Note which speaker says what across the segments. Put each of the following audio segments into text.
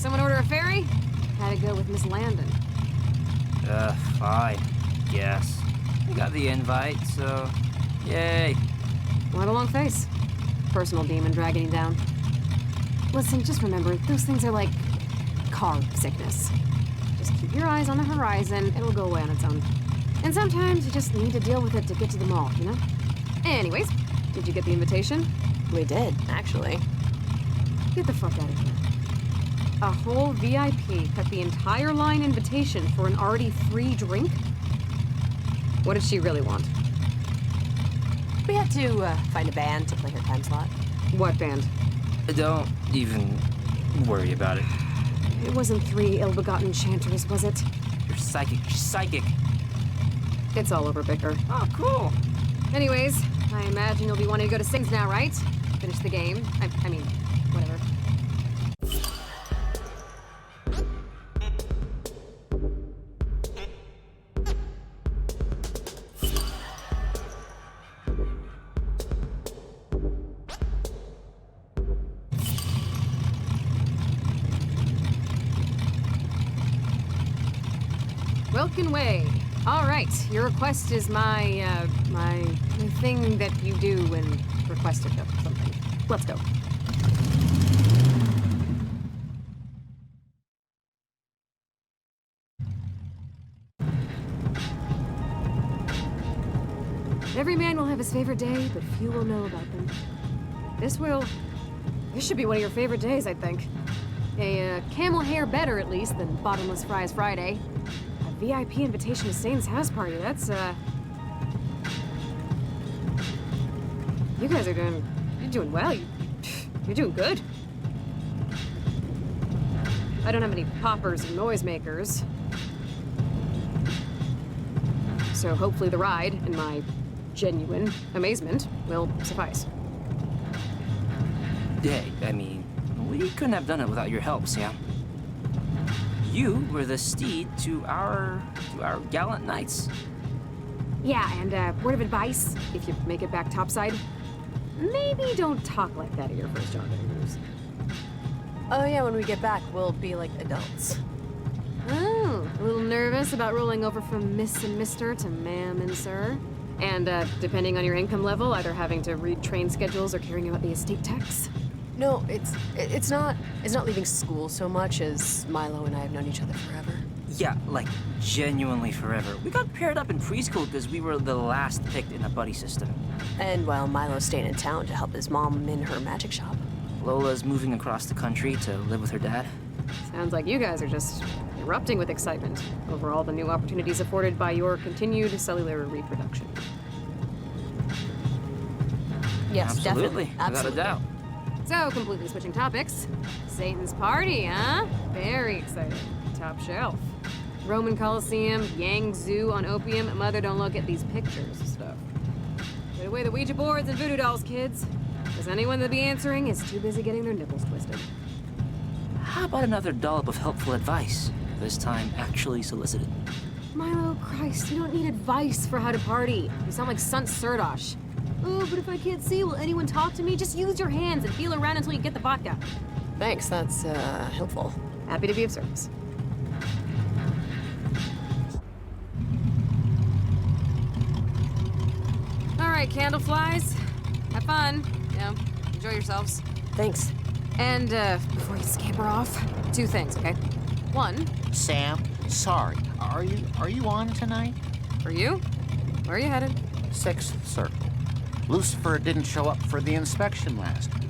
Speaker 1: Someone order a ferry? Gotta go with Miss Landon.
Speaker 2: Fine. Guess. I got the invite, so... Yay.
Speaker 1: Why have a long face? Personal demon dragging you down. Listen, just remember, those things are like... car sickness. Just keep your eyes on the horizon, it'll go away on its own. And sometimes you just need to deal with it to get to the mall, you know? Anyways, did you get the invitation?
Speaker 3: We did, actually.
Speaker 1: Get the fuck out of here. A whole VIP cut the entire line invitation for an already free drink? What did she really want?
Speaker 3: We had to find a band to play her time slot.
Speaker 1: What band?
Speaker 2: Don't even worry about it.
Speaker 1: It wasn't 3 ill-begotten chanters, was it?
Speaker 2: You're psychic. She's psychic.
Speaker 1: It's all over, Bicker.
Speaker 2: Oh, cool.
Speaker 1: Anyways, I imagine you'll be wanting to go to Sings now, right? Finish the game. I mean, whatever. Welcome way. All right, your request is my thing that you do when requested of something. Let's go. Every man will have his favorite day, but few will know about them. This should be one of your favorite days, I think. A camel hair better, at least, than Bottomless Fries Friday. VIP invitation to Satan's house party. That's, you guys are you're doing well. You're doing good. I don't have any poppers or noisemakers. So hopefully the ride and my genuine amazement will suffice.
Speaker 2: Hey, I mean, we couldn't have done it without your help, Sam. You were the steed to our gallant knights.
Speaker 1: Yeah, and word of advice, if you make it back topside, maybe don't talk like that at your first job interviews.
Speaker 3: Oh yeah, when we get back, we'll be like adults.
Speaker 1: Oh, a little nervous about rolling over from Miss and Mr. to Ma'am and Sir? And, depending on your income level, either having to read train schedules or caring about the estate tax?
Speaker 3: No, it's not leaving school so much as Milo and I have known each other forever.
Speaker 2: Yeah, like, genuinely forever. We got paired up in preschool because we were the last picked in a buddy system.
Speaker 3: And while Milo's staying in town to help his mom in her magic shop.
Speaker 2: Lola's moving across the country to live with her dad.
Speaker 1: Sounds like you guys are just erupting with excitement over all the new opportunities afforded by your continued cellular reproduction.
Speaker 3: Yes,
Speaker 2: Absolutely.
Speaker 3: definitely.
Speaker 2: Without a doubt.
Speaker 1: So, completely switching topics. Satan's party, huh? Very exciting. Top shelf. Roman Coliseum, Yang Zoo on opium. Mother, don't look at these pictures of stuff. Put away the Ouija boards and voodoo dolls, kids. Because anyone that'll be answering is too busy getting their nipples twisted.
Speaker 2: How about another dollop of helpful advice? This time actually solicited.
Speaker 1: Milo, Christ, you don't need advice for how to party. You sound like Sant Sirdosh. Oh, but if I can't see, will anyone talk to me? Just use your hands and feel around until you get the vodka.
Speaker 3: Thanks, that's helpful.
Speaker 1: Happy to be of service. All right, candle flies. Have fun. You know, enjoy yourselves.
Speaker 3: Thanks.
Speaker 1: And before you scamper off, 2 things, okay? 1,
Speaker 4: Sam, sorry. Are you on tonight?
Speaker 1: for you. Where are you headed?
Speaker 4: 6th Circle. Lucifer didn't show up for the inspection last week.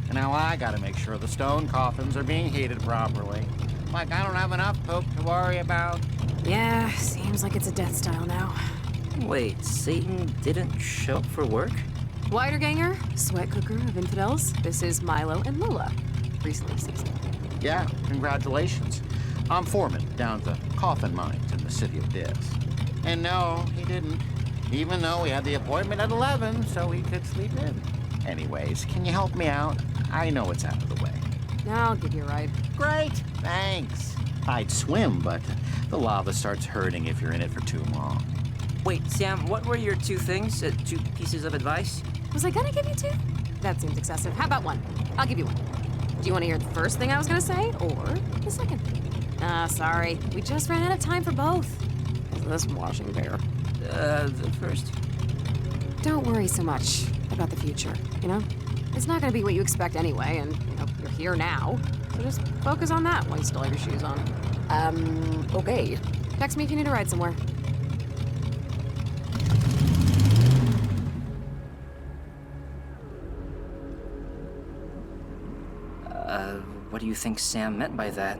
Speaker 4: And now I gotta make sure the stone coffins are being heated properly. Like I don't have enough poop to worry about.
Speaker 1: Yeah, seems like it's a death style now.
Speaker 2: Wait, Satan didn't show up for work?
Speaker 1: Widerganger, sweat cooker of infidels. This is Milo and Lola. Recently deceased.
Speaker 4: Yeah, congratulations. I'm foreman down at the coffin mines in the city of Diz. And no, he didn't. Even though we had the appointment at 11 so he could sleep in. Anyways, can you help me out? I know it's out of the way.
Speaker 1: I'll give you a ride.
Speaker 4: Great, thanks. I'd swim, but the lava starts hurting if you're in it for too long.
Speaker 2: Wait, Sam, what were your 2 things? 2 pieces of advice?
Speaker 1: Was I gonna give you 2? That seems excessive. How about 1? I'll give you 1. Do you want to hear the first thing I was gonna say, or the second? Sorry. We just ran out of time for both. This washing bear.
Speaker 2: The first.
Speaker 1: Don't worry so much about the future, you know? It's not gonna be what you expect anyway, and, you know, you're here now. So just focus on that while you still have your shoes on.
Speaker 3: Okay.
Speaker 1: Text me if you need to ride somewhere.
Speaker 2: What do you think Sam meant by that?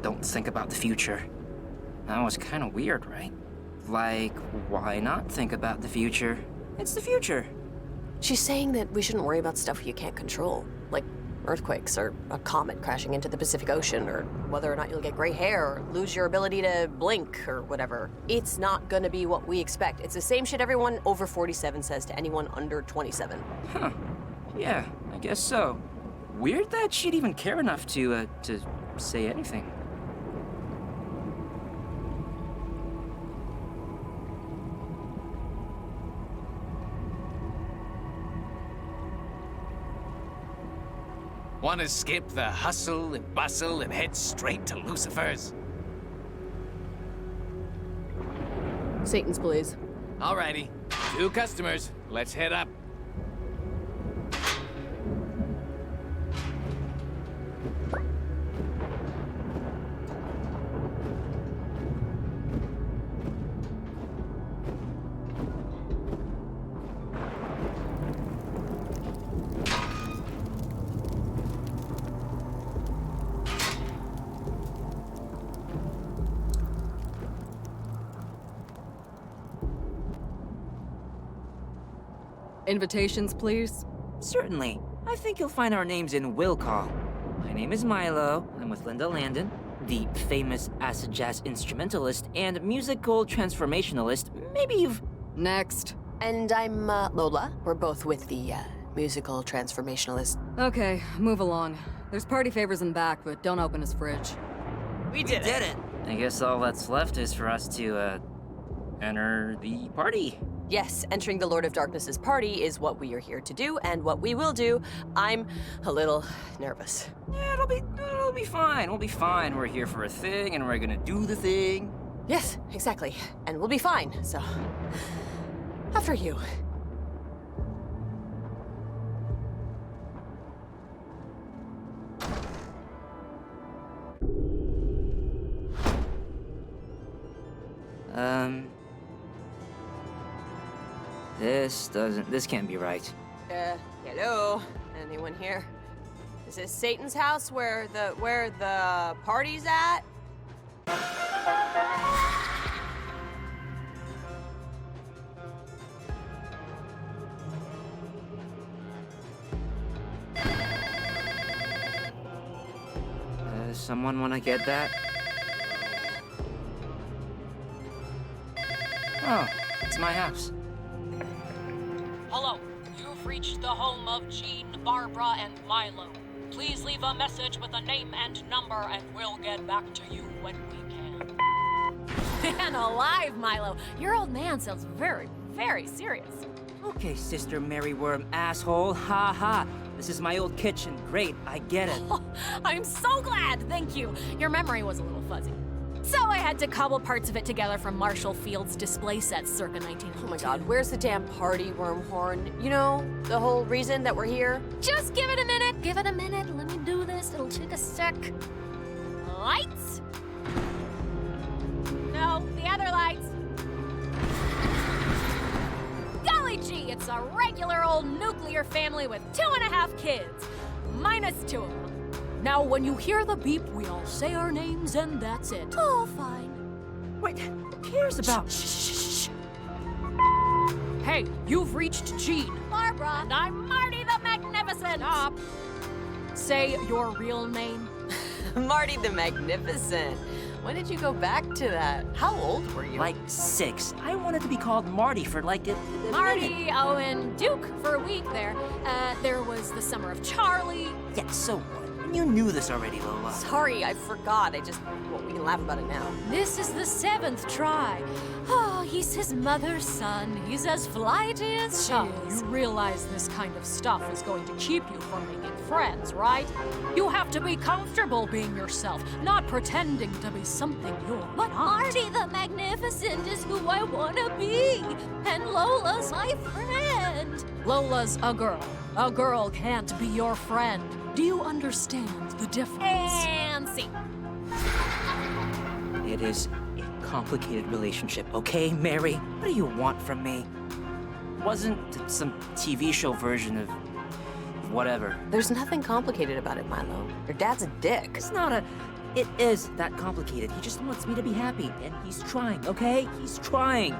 Speaker 2: Don't think about the future. That was kind of weird, right? Like, why not think about the future? It's the future.
Speaker 3: She's saying that we shouldn't worry about stuff you can't control, like earthquakes or a comet crashing into the Pacific Ocean, or whether or not you'll get gray hair or lose your ability to blink or whatever. It's not gonna be what we expect. It's the same shit everyone over 47 says to anyone under 27.
Speaker 2: Huh. Yeah, I guess so. Weird that she'd even care enough to say anything.
Speaker 5: Want to skip the hustle and bustle and head straight to Lucifer's?
Speaker 3: Satan's, please.
Speaker 5: Alrighty. 2 customers. Let's head up.
Speaker 1: Invitations, please.
Speaker 2: Certainly. I think you'll find our names in will call. My name is Milo. I'm with Linda Landon, the famous acid jazz instrumentalist and musical transformationalist. Maybe you've...
Speaker 1: Next.
Speaker 3: And I'm Lola. We're both with the musical transformationalist.
Speaker 1: Okay, move along. There's party favors in back, but don't open his fridge.
Speaker 2: We did it! I guess all that's left is for us to, enter the party.
Speaker 3: Yes, entering the Lord of Darkness's party is what we are here to do, and what we will do. I'm a little nervous.
Speaker 2: Yeah, it'll be fine. We'll be fine. We're here for a thing, and we're gonna do the thing.
Speaker 3: Yes, exactly. And we'll be fine, so... After you.
Speaker 2: This can't be right.
Speaker 3: Hello? Anyone here? Is this Satan's house where the party's at?
Speaker 2: Someone wanna get that? Oh, it's my house.
Speaker 6: Hello, you've reached the home of Jean, Barbara, and Milo. Please leave a message with a name and number, and we'll get back to you when we can.
Speaker 7: Man alive, Milo. Your old man sounds very, very serious.
Speaker 2: Okay, Sister Mary Worm, asshole. Ha ha. This is my old kitchen. Great, I get it.
Speaker 7: I'm so glad, thank you. Your memory was a little fuzzy. So I had to cobble parts of it together from Marshall Field's display sets circa 1942.
Speaker 3: Oh my god, where's the damn party, Wormhorn? You know, the whole reason that we're here?
Speaker 7: Just give it a minute, give it a minute. Let me do this, it'll take a sec. Lights? No, the other lights. Golly gee, it's a regular old nuclear family with 2.5 kids. Minus 2 of them. Now, when you hear the beep, we all say our names and that's it. Oh, fine.
Speaker 2: Wait, who cares about...
Speaker 7: Shh. Hey, you've reached Jean.
Speaker 3: Barbara!
Speaker 7: And I'm Marty the Magnificent. Stop. Say your real name.
Speaker 3: Marty the Magnificent. When did you go back to that? How old were you?
Speaker 2: Like 6. I wanted to be called Marty for like a
Speaker 7: Marty,
Speaker 2: minute.
Speaker 7: Owen, Duke for a week there. There was the summer of Charlie.
Speaker 2: Yeah, so what? You knew this already, Lola.
Speaker 3: Sorry, I forgot. Well, we can laugh about it now.
Speaker 7: This is the 7th try. Oh, he's his mother's son. He's as flighty as she is. You realize this kind of stuff is going to keep you from making friends, right? You have to be comfortable being yourself, not pretending to be something you're not.
Speaker 8: But Marty the Magnificent is who I want to be. And Lola's my friend.
Speaker 7: Lola's a girl. A girl can't be your friend. Do you understand the difference?
Speaker 8: And see.
Speaker 2: It is a complicated relationship, okay, Mary? What do you want from me? Wasn't some TV show version of whatever.
Speaker 3: There's nothing complicated about it, Milo. Your dad's a dick.
Speaker 2: It is that complicated. He just wants me to be happy, and he's trying, okay? He's trying.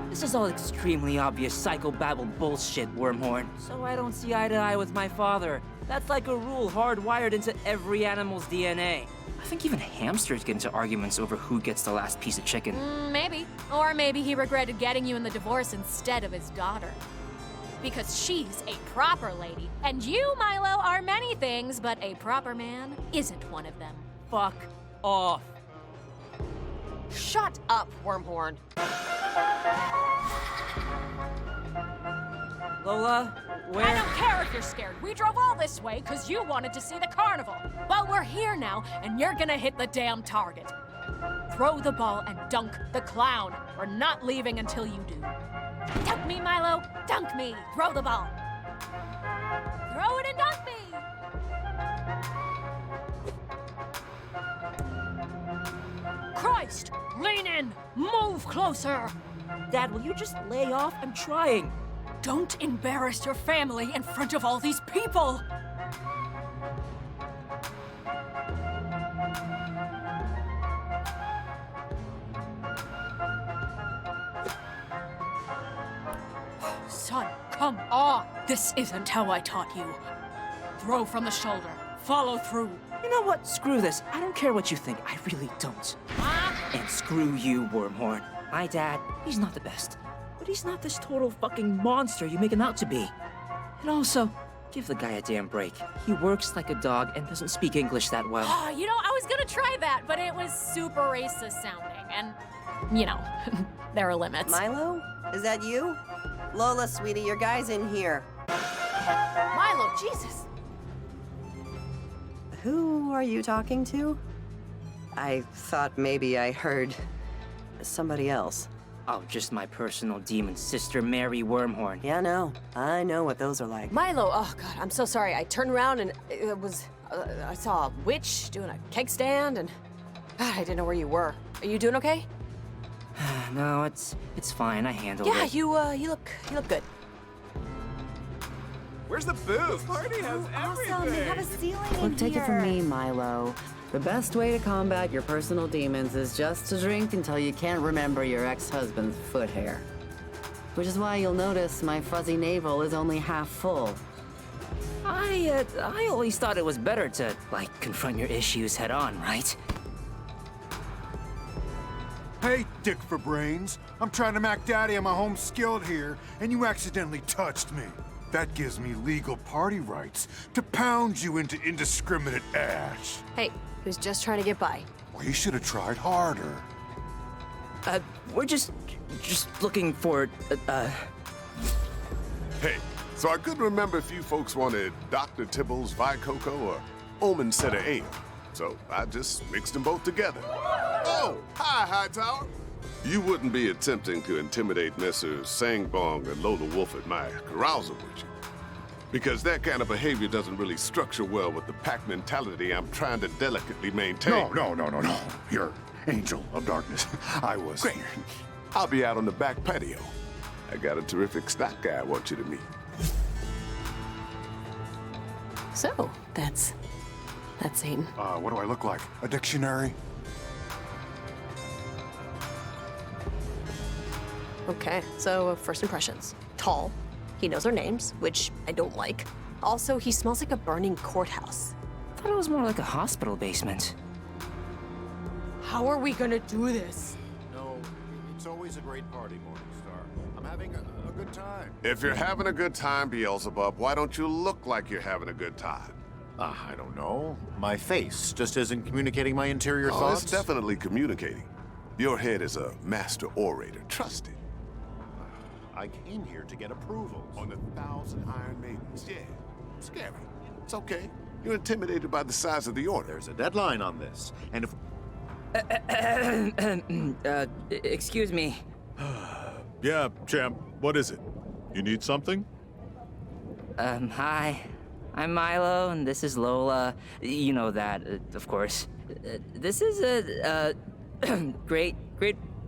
Speaker 2: This is all extremely obvious psychobabble bullshit, Wormhorn. So I don't see eye to eye with my father. That's like a rule hardwired into every animal's DNA. I think even hamsters get into arguments over who gets the last piece of chicken.
Speaker 7: Maybe. Or maybe he regretted getting you in the divorce instead of his daughter. Because she's a proper lady. And you, Milo, are many things, but a proper man isn't one of them.
Speaker 2: Fuck off.
Speaker 3: Shut up, Wormhorn.
Speaker 2: Lola, where?
Speaker 7: I don't care if you're scared. We drove all this way because you wanted to see the carnival. Well, we're here now, and you're gonna hit the damn target. Throw the ball and dunk the clown. We're not leaving until you do. Dunk me, Milo. Dunk me. Throw the ball. Throw it and dunk me. Christ! Lean in! Move closer!
Speaker 2: Dad, will you just lay off? I'm trying.
Speaker 7: Don't embarrass your family in front of all these people! Son, come on! This isn't how I taught you. Throw from the shoulder. Follow through.
Speaker 2: You know what? Screw this. I don't care what you think. I really don't. And screw you, Wormhorn. My dad, he's not the best. But he's not this total fucking monster you make him out to be. And also, give the guy a damn break. He works like a dog and doesn't speak English that well.
Speaker 7: Oh, you know, I was gonna try that, but it was super racist sounding. And, you know, there are limits.
Speaker 9: Milo? Is that you? Lola, sweetie, your guy's in here.
Speaker 3: Milo, Jesus.
Speaker 9: Who are you talking to? I thought maybe I heard somebody else.
Speaker 2: Oh, just my personal demon sister, Mary Wormhorn.
Speaker 9: Yeah, no. I know what those are like.
Speaker 3: Milo, oh God, I'm so sorry. I turned around and it was, I saw a witch doing a keg stand and, God, I didn't know where you were. Are you doing okay?
Speaker 2: No, it's fine. I handled
Speaker 3: Yeah,
Speaker 2: it.
Speaker 3: you look good.
Speaker 5: Where's the booze? Party has
Speaker 8: Awesome, they have a ceiling in
Speaker 9: Look, take it from me, Milo. The best way to combat your personal demons is just to drink until you can't remember your ex-husband's foot hair. Which is why you'll notice my fuzzy navel is only half full.
Speaker 2: I always thought it was better to, like, confront your issues head on, right?
Speaker 10: Hey, Dick for Brains. I'm trying to Mac Daddy on my home skillet here, and you accidentally touched me. That gives me legal party rights to pound you into indiscriminate ash.
Speaker 3: Hey, who's just trying to get by?
Speaker 10: We should have tried harder.
Speaker 2: We're just looking for,
Speaker 11: Hey, so I couldn't remember if you folks wanted Dr. Tibble's Vicoco or Omen Center Ale. So I just mixed them both together. Oh, hi, Hightower. You wouldn't be attempting to intimidate Messrs. Sangbong and Lola Wolf at my carousal, would you? Because that kind of behavior doesn't really structure well with the pack mentality I'm trying to delicately maintain.
Speaker 10: No. You're Angel of Darkness. I was.
Speaker 11: Great. I'll be out on the back patio. I got a terrific stock guy I want you to meet.
Speaker 3: So, that's Satan.
Speaker 10: What do I look like? A dictionary?
Speaker 3: Okay, so first impressions. Tall. He knows our names, which I don't like. Also, he smells like a burning courthouse.
Speaker 2: I thought it was more like a hospital basement.
Speaker 3: How are we gonna do this?
Speaker 4: No, it's always a great party, Morningstar. I'm having a good time.
Speaker 11: If you're having a good time, Beelzebub, why don't you look like you're having a good time?
Speaker 4: I don't know. My face just isn't communicating my interior
Speaker 11: Oh,
Speaker 4: thoughts.
Speaker 11: it's definitely communicating. Your head is a master orator. Trust it.
Speaker 4: I came here to get approval.
Speaker 11: On 1,000 Iron Maidens. Yeah, scary. It's okay. You're intimidated by the size of the order.
Speaker 4: There's a deadline on this, and if...
Speaker 2: Excuse me.
Speaker 12: Yeah, champ, what is it? You need something?
Speaker 2: Hi. I'm Milo, and this is Lola. You know that, of course. This is a great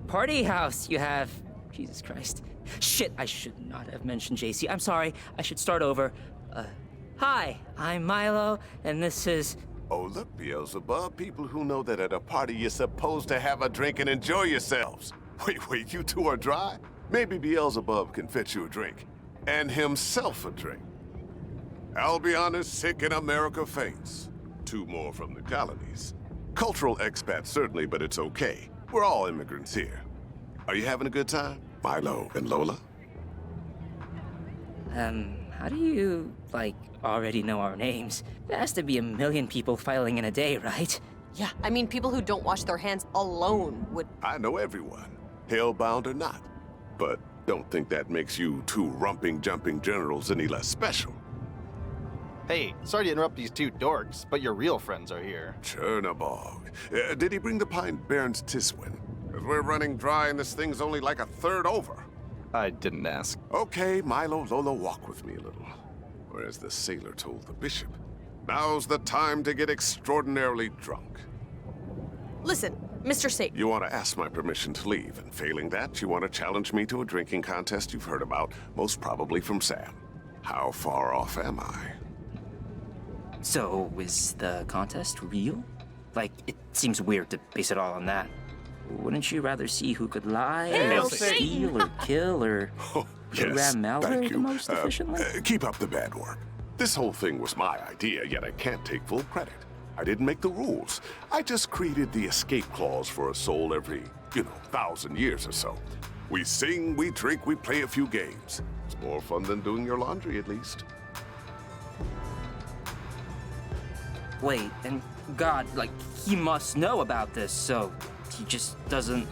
Speaker 2: party house you have. Jesus Christ. Shit, I should not have mentioned JC. I'm sorry. I should start over. Hi, I'm Milo, and this is...
Speaker 11: Oh, look, Beelzebub. People who know that at a party you're supposed to have a drink and enjoy yourselves. Wait, you two are dry? Maybe Beelzebub can fetch you a drink. And himself a drink. Albion is sick and America faints. 2 more from the colonies. Cultural expats, certainly, but it's okay. We're all immigrants here. Are you having a good time, Milo and Lola?
Speaker 2: How do you, already know our names? There has to be 1 million people filing in a day, right?
Speaker 3: Yeah, I mean, people who don't wash their hands alone would...
Speaker 11: I know everyone, hellbound or not. But don't think that makes you 2 rumping, jumping generals any less special.
Speaker 13: Hey, sorry to interrupt these 2 dorks, but your real friends are here.
Speaker 11: Chernabog. Did he bring the pine Baron's Tiswin? Because we're running dry and this thing's only like a third over.
Speaker 13: I didn't ask.
Speaker 11: Okay, Milo, Lola, walk with me a little. Or as the sailor told the bishop, now's the time to get extraordinarily drunk.
Speaker 3: Listen, Mr. Satan.
Speaker 11: You want to ask my permission to leave, and failing that, you want to challenge me to a drinking contest you've heard about, most probably from Sam. How far off am I?
Speaker 2: So, is the contest real? It seems weird to base it all on that. Wouldn't you rather see who could lie, or steal, or kill, or
Speaker 11: Yes,
Speaker 2: program malware
Speaker 11: thank
Speaker 2: the
Speaker 11: you.
Speaker 2: most efficiently?
Speaker 11: Keep up the bad work. This whole thing was my idea, yet I can't take full credit. I didn't make the rules. I just created the escape clause for a soul every, 1,000 years or so. We sing, we drink, we play a few games. It's more fun than doing your laundry, at least.
Speaker 2: Wait, and God, he must know about this, so he just doesn't,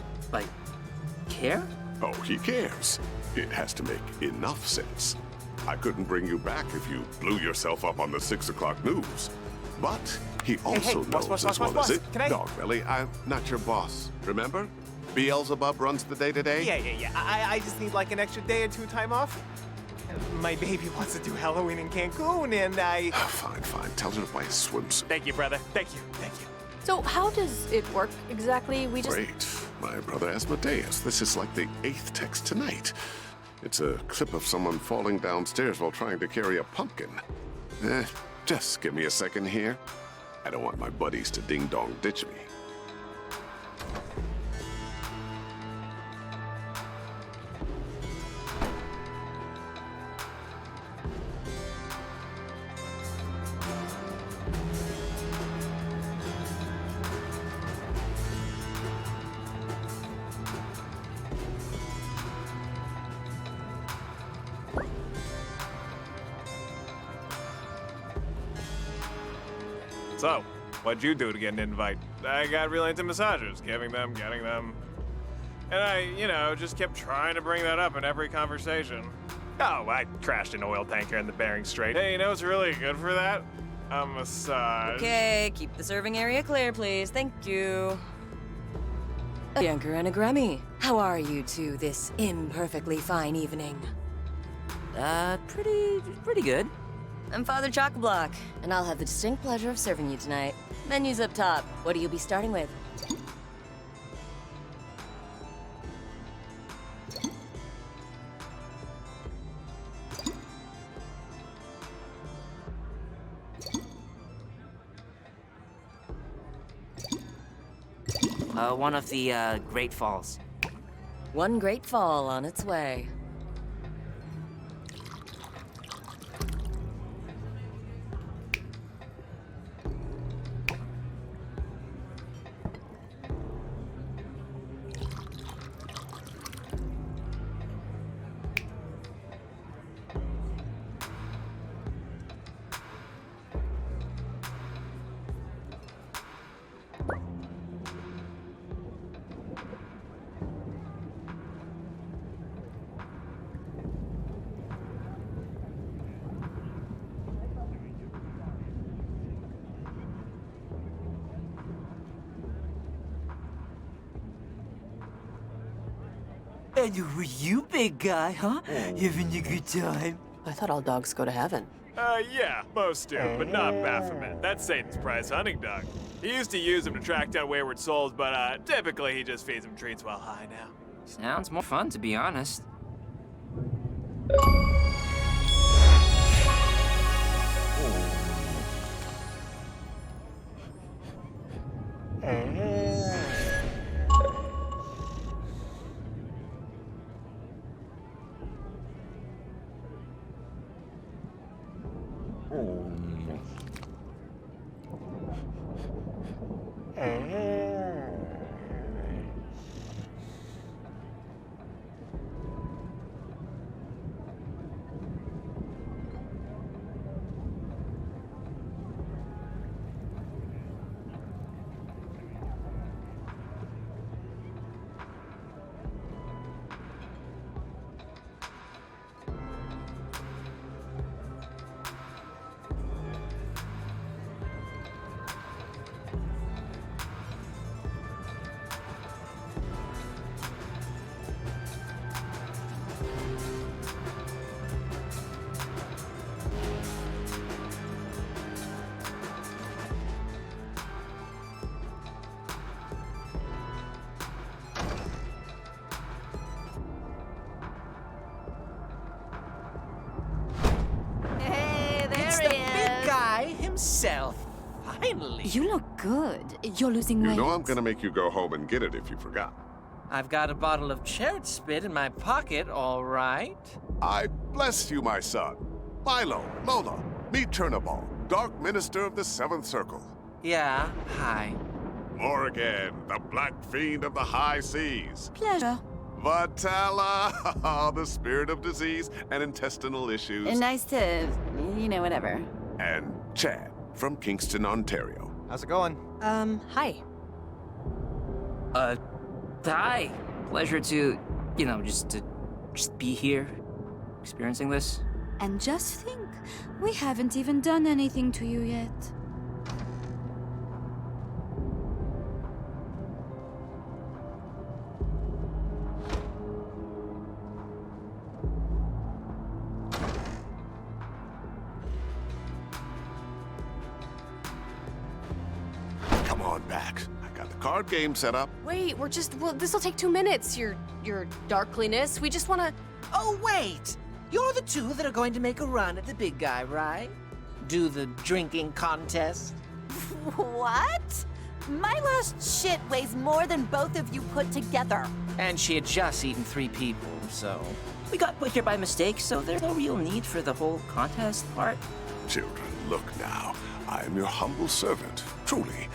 Speaker 2: care?
Speaker 11: Oh, he cares. It has to make enough sense. I couldn't bring you back if you blew yourself up on the 6 o'clock news. But he also knows as well as it. Dogbelly, I'm not your boss, remember? Beelzebub runs the day-to-day?
Speaker 5: Yeah. I just need an extra day or 2 time off. My baby wants to do Halloween in Cancun, and I...
Speaker 11: Fine. Tell her to buy a swimsuit.
Speaker 5: Thank you, brother. Thank you.
Speaker 3: So how does it work exactly? We just...
Speaker 11: Great. My brother Asmodeus. This is like the 8th text tonight. It's a clip of someone falling downstairs while trying to carry a pumpkin. Just give me a second here. I don't want my buddies to ding-dong ditch me.
Speaker 5: So, what'd you do to get an invite? I got really into massages, giving them, getting them. And I, just kept trying to bring that up in every conversation. Oh, I crashed an oil tanker in the Bering Strait. Hey, you know what's really good for that? A massage.
Speaker 14: Okay, keep the serving area clear, please. Thank you. Bianca and a Grammy. How are you 2 this imperfectly fine evening?
Speaker 2: Pretty good.
Speaker 14: I'm Father Chock-a-Block, and I'll have the distinct pleasure of serving you tonight. Menu's up top. What do you be starting with?
Speaker 2: One of the, Great Falls.
Speaker 14: One great fall on its way.
Speaker 2: And who are you, big guy, huh? Having a good time?
Speaker 3: I thought all dogs go to heaven.
Speaker 5: Yeah, most do, but not Baphomet. That's Satan's prize hunting dog. He used to use him to track down wayward souls, but typically he just feeds them treats while high now.
Speaker 2: Sounds more fun, to be honest.
Speaker 15: Himself. Finally.
Speaker 8: You look good. You're losing weight.
Speaker 11: You know I'm gonna make you go home and get it if you forgot.
Speaker 15: I've got a bottle of cherry spit in my pocket, all right.
Speaker 11: I bless you, my son. Milo, Lola, meet Turnaball, Dark Minister of the Seventh Circle.
Speaker 15: Yeah, hi.
Speaker 11: Morrigan, the Black Fiend of the High Seas.
Speaker 8: Pleasure.
Speaker 11: Vatala, the Spirit of Disease and Intestinal Issues.
Speaker 8: Nice to, whatever.
Speaker 11: And Chad from Kingston, Ontario.
Speaker 13: How's it going?
Speaker 3: Hi.
Speaker 2: Hi. Pleasure to, just be here, experiencing this.
Speaker 8: And just think, we haven't even done anything to you yet.
Speaker 11: Come on back. I got the card game set up.
Speaker 3: Wait, this'll take 2 minutes, your darkliness. We just wanna...
Speaker 15: Oh, wait! You're the two that are going to make a run at the big guy, right? Do the drinking contest?
Speaker 16: What? My last shit weighs more than both of you put together.
Speaker 15: And she had just eaten 3 people, so...
Speaker 2: We got put here by mistake, so there's no real need for the whole contest part.
Speaker 11: Children, look now. I am your humble servant, truly.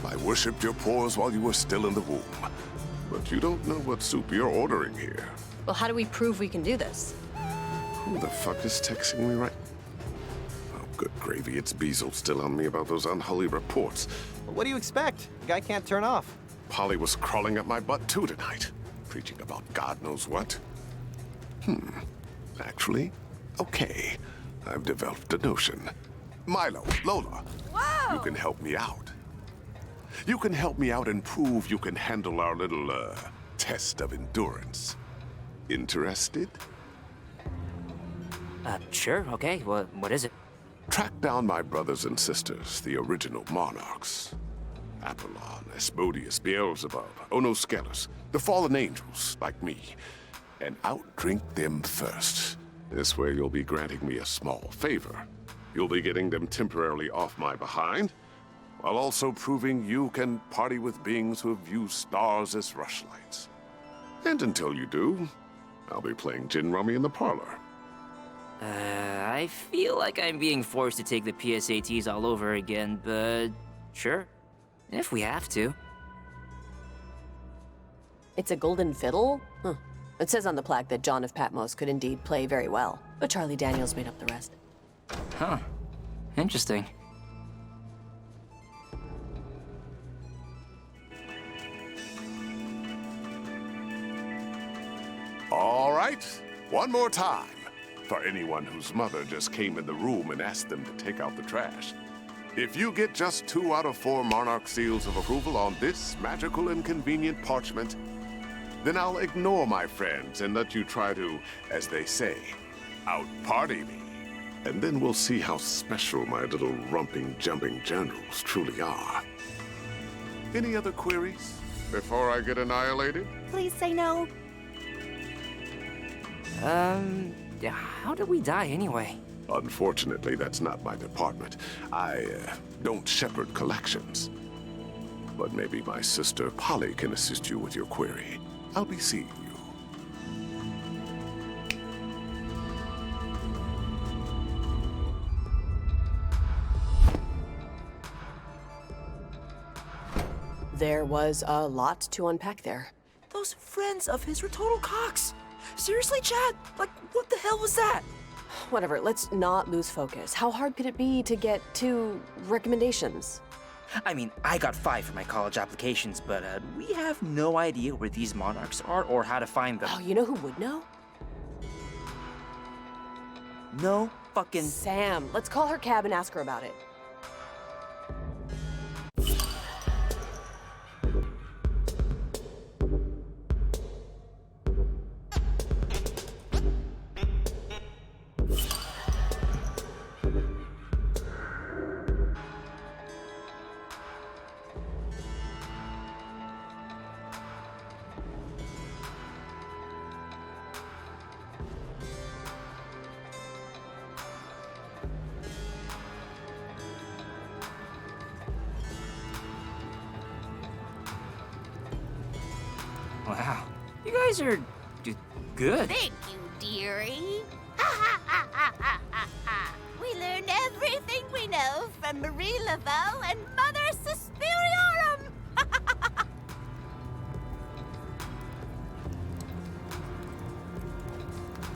Speaker 11: I worshipped your pores while you were still in the womb. But you don't know what soup you're ordering here.
Speaker 3: Well, how do we prove we can do this?
Speaker 11: Who the fuck is texting me right? Oh, good gravy, it's Beazle still on me about those unholy reports.
Speaker 13: Well, what do you expect? The guy can't turn off.
Speaker 11: Polly was crawling up my butt too tonight, preaching about God knows what. Actually, okay. I've developed a notion. Milo, Lola,
Speaker 16: Whoa!
Speaker 11: you can help me out. You can help me out and prove you can handle our little, test of endurance. Interested?
Speaker 2: Sure, okay. What is it?
Speaker 11: Track down my brothers and sisters, the original monarchs. Apollon, Asmodeus, Beelzebub, Onoskelus, the fallen angels, like me. And outdrink them first. This way you'll be granting me a small favor. You'll be getting them temporarily off my behind, while also proving you can party with beings who view stars as rushlights. And until you do, I'll be playing gin rummy in the parlor.
Speaker 2: I feel like I'm being forced to take the PSATs all over again, but sure, if we have to.
Speaker 3: It's a golden fiddle? Huh. It says on the plaque that John of Patmos could indeed play very well, but Charlie Daniels made up the rest.
Speaker 2: Huh. Interesting.
Speaker 11: All right, one more time. For anyone whose mother just came in the room and asked them to take out the trash. If you get just 2 out of 4 Monarch seals of approval on this magical and convenient parchment, then I'll ignore my friends and let you try to, as they say, out-party me. And then we'll see how special my little rumping, jumping generals truly are. Any other queries before I get annihilated?
Speaker 16: Please say no.
Speaker 2: How did we die anyway?
Speaker 11: Unfortunately, that's not my department. I don't shepherd collections. But maybe my sister Polly can assist you with your query. I'll be seeing you.
Speaker 3: There was a lot to unpack there.
Speaker 2: Those friends of his were total cocks. Seriously, Chad? Like, what the hell was that?
Speaker 3: Whatever, let's not lose focus. How hard could it be to get 2 recommendations?
Speaker 2: I mean, I got 5 for my college applications, but we have no idea where these monarchs are or how to find them.
Speaker 3: Oh, you know who would know?
Speaker 2: No fucking...
Speaker 3: Sam. Let's call her cab and ask her about it.
Speaker 2: Wow. You guys are good.
Speaker 17: Thank you, dearie. We learned everything we know from Marie Laveau and Mother Suspiriorum.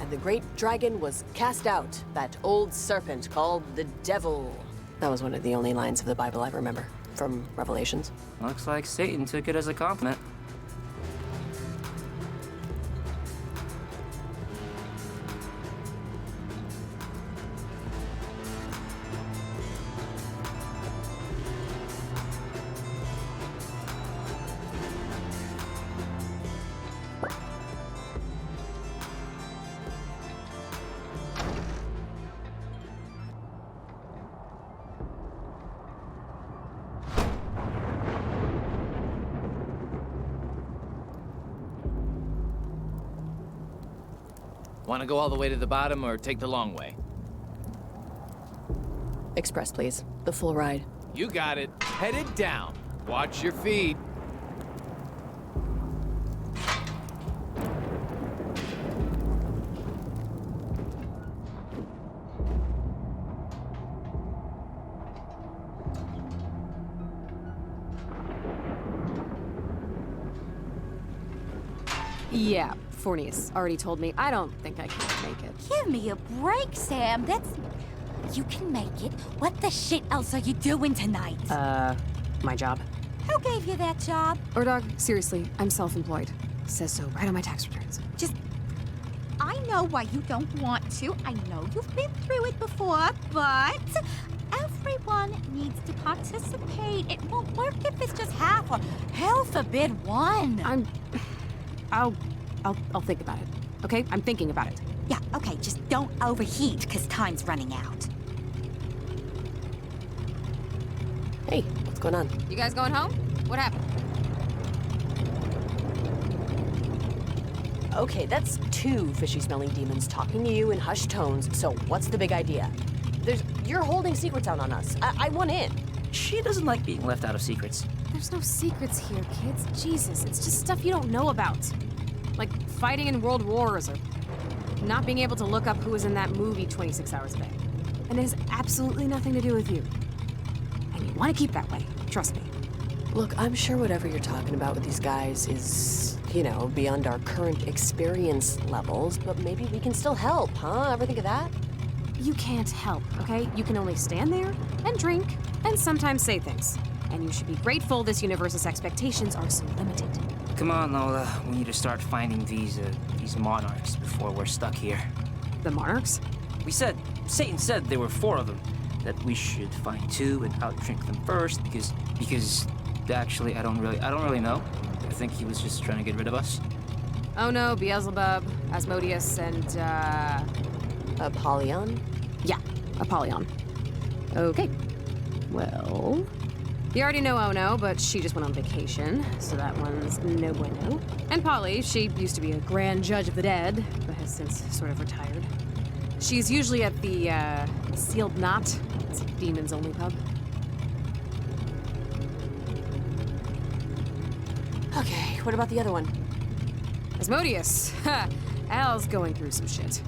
Speaker 3: And the great dragon was cast out, that old serpent called the devil. That was one of the only lines of the Bible I remember, from Revelations.
Speaker 2: Looks like Satan took it as a compliment.
Speaker 18: Want to go all the way to the bottom or take the long way?
Speaker 3: Express, please. The full ride.
Speaker 18: You got it. Headed down. Watch your feet.
Speaker 1: Yeah, Fornius already told me. I don't think I can make it.
Speaker 17: Give me a break, Sam. You can make it. What the shit else are you doing tonight?
Speaker 1: My job.
Speaker 17: Who gave you that job?
Speaker 1: Dog, seriously, I'm self-employed. Says so right on my tax returns.
Speaker 16: I know why you don't want to. I know you've been through it before, but everyone needs to participate. It won't work if it's just half or hell forbid one.
Speaker 1: I'll think about it. Okay? I'm thinking about it.
Speaker 16: Yeah, okay, just don't overheat, because time's running out.
Speaker 3: Hey, what's going on?
Speaker 1: You guys going home? What happened?
Speaker 3: Okay, that's 2 fishy-smelling demons talking to you in hushed tones, so what's the big idea? You're holding secrets out on us. I want in.
Speaker 2: She doesn't like being left out of secrets.
Speaker 1: There's no secrets here, kids. Jesus, it's just stuff you don't know about. Like fighting in world wars or not being able to look up who was in that movie 26 hours a day. And it has absolutely nothing to do with you. And you want to keep that way. Trust me.
Speaker 3: Look, I'm sure whatever you're talking about with these guys is, beyond our current experience levels, but maybe we can still help, huh? Ever think of that?
Speaker 1: You can't help, okay? You can only stand there and drink and sometimes say things. And you should be grateful this universe's expectations are so limited.
Speaker 2: Come on, Lola. We need to start finding these monarchs before we're stuck here.
Speaker 1: The monarchs?
Speaker 2: Satan said there were 4 of them. That we should find 2 and outdrink them first because actually I don't really know. I think he was just trying to get rid of us.
Speaker 1: Ono, Beelzebub, Asmodeus, and,
Speaker 3: Apollyon?
Speaker 1: Yeah, Apollyon. Okay. Well, you already know Ono, but she just went on vacation, so that one's no bueno. And Polly, she used to be a grand judge of the dead, but has since sort of retired. She's usually at the, Sealed Knot. It's a demons-only pub.
Speaker 3: Okay, what about the other one?
Speaker 1: Asmodeus. Ha! Al's going through some shit.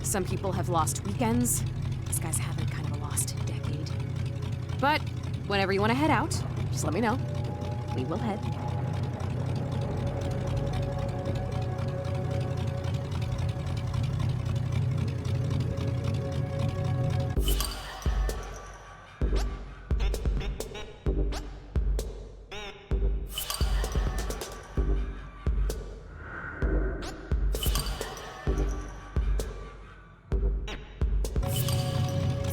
Speaker 1: Some people have lost weekends. This guy's having kind of a lost decade. But whenever you want to head out, just let me know. We will head.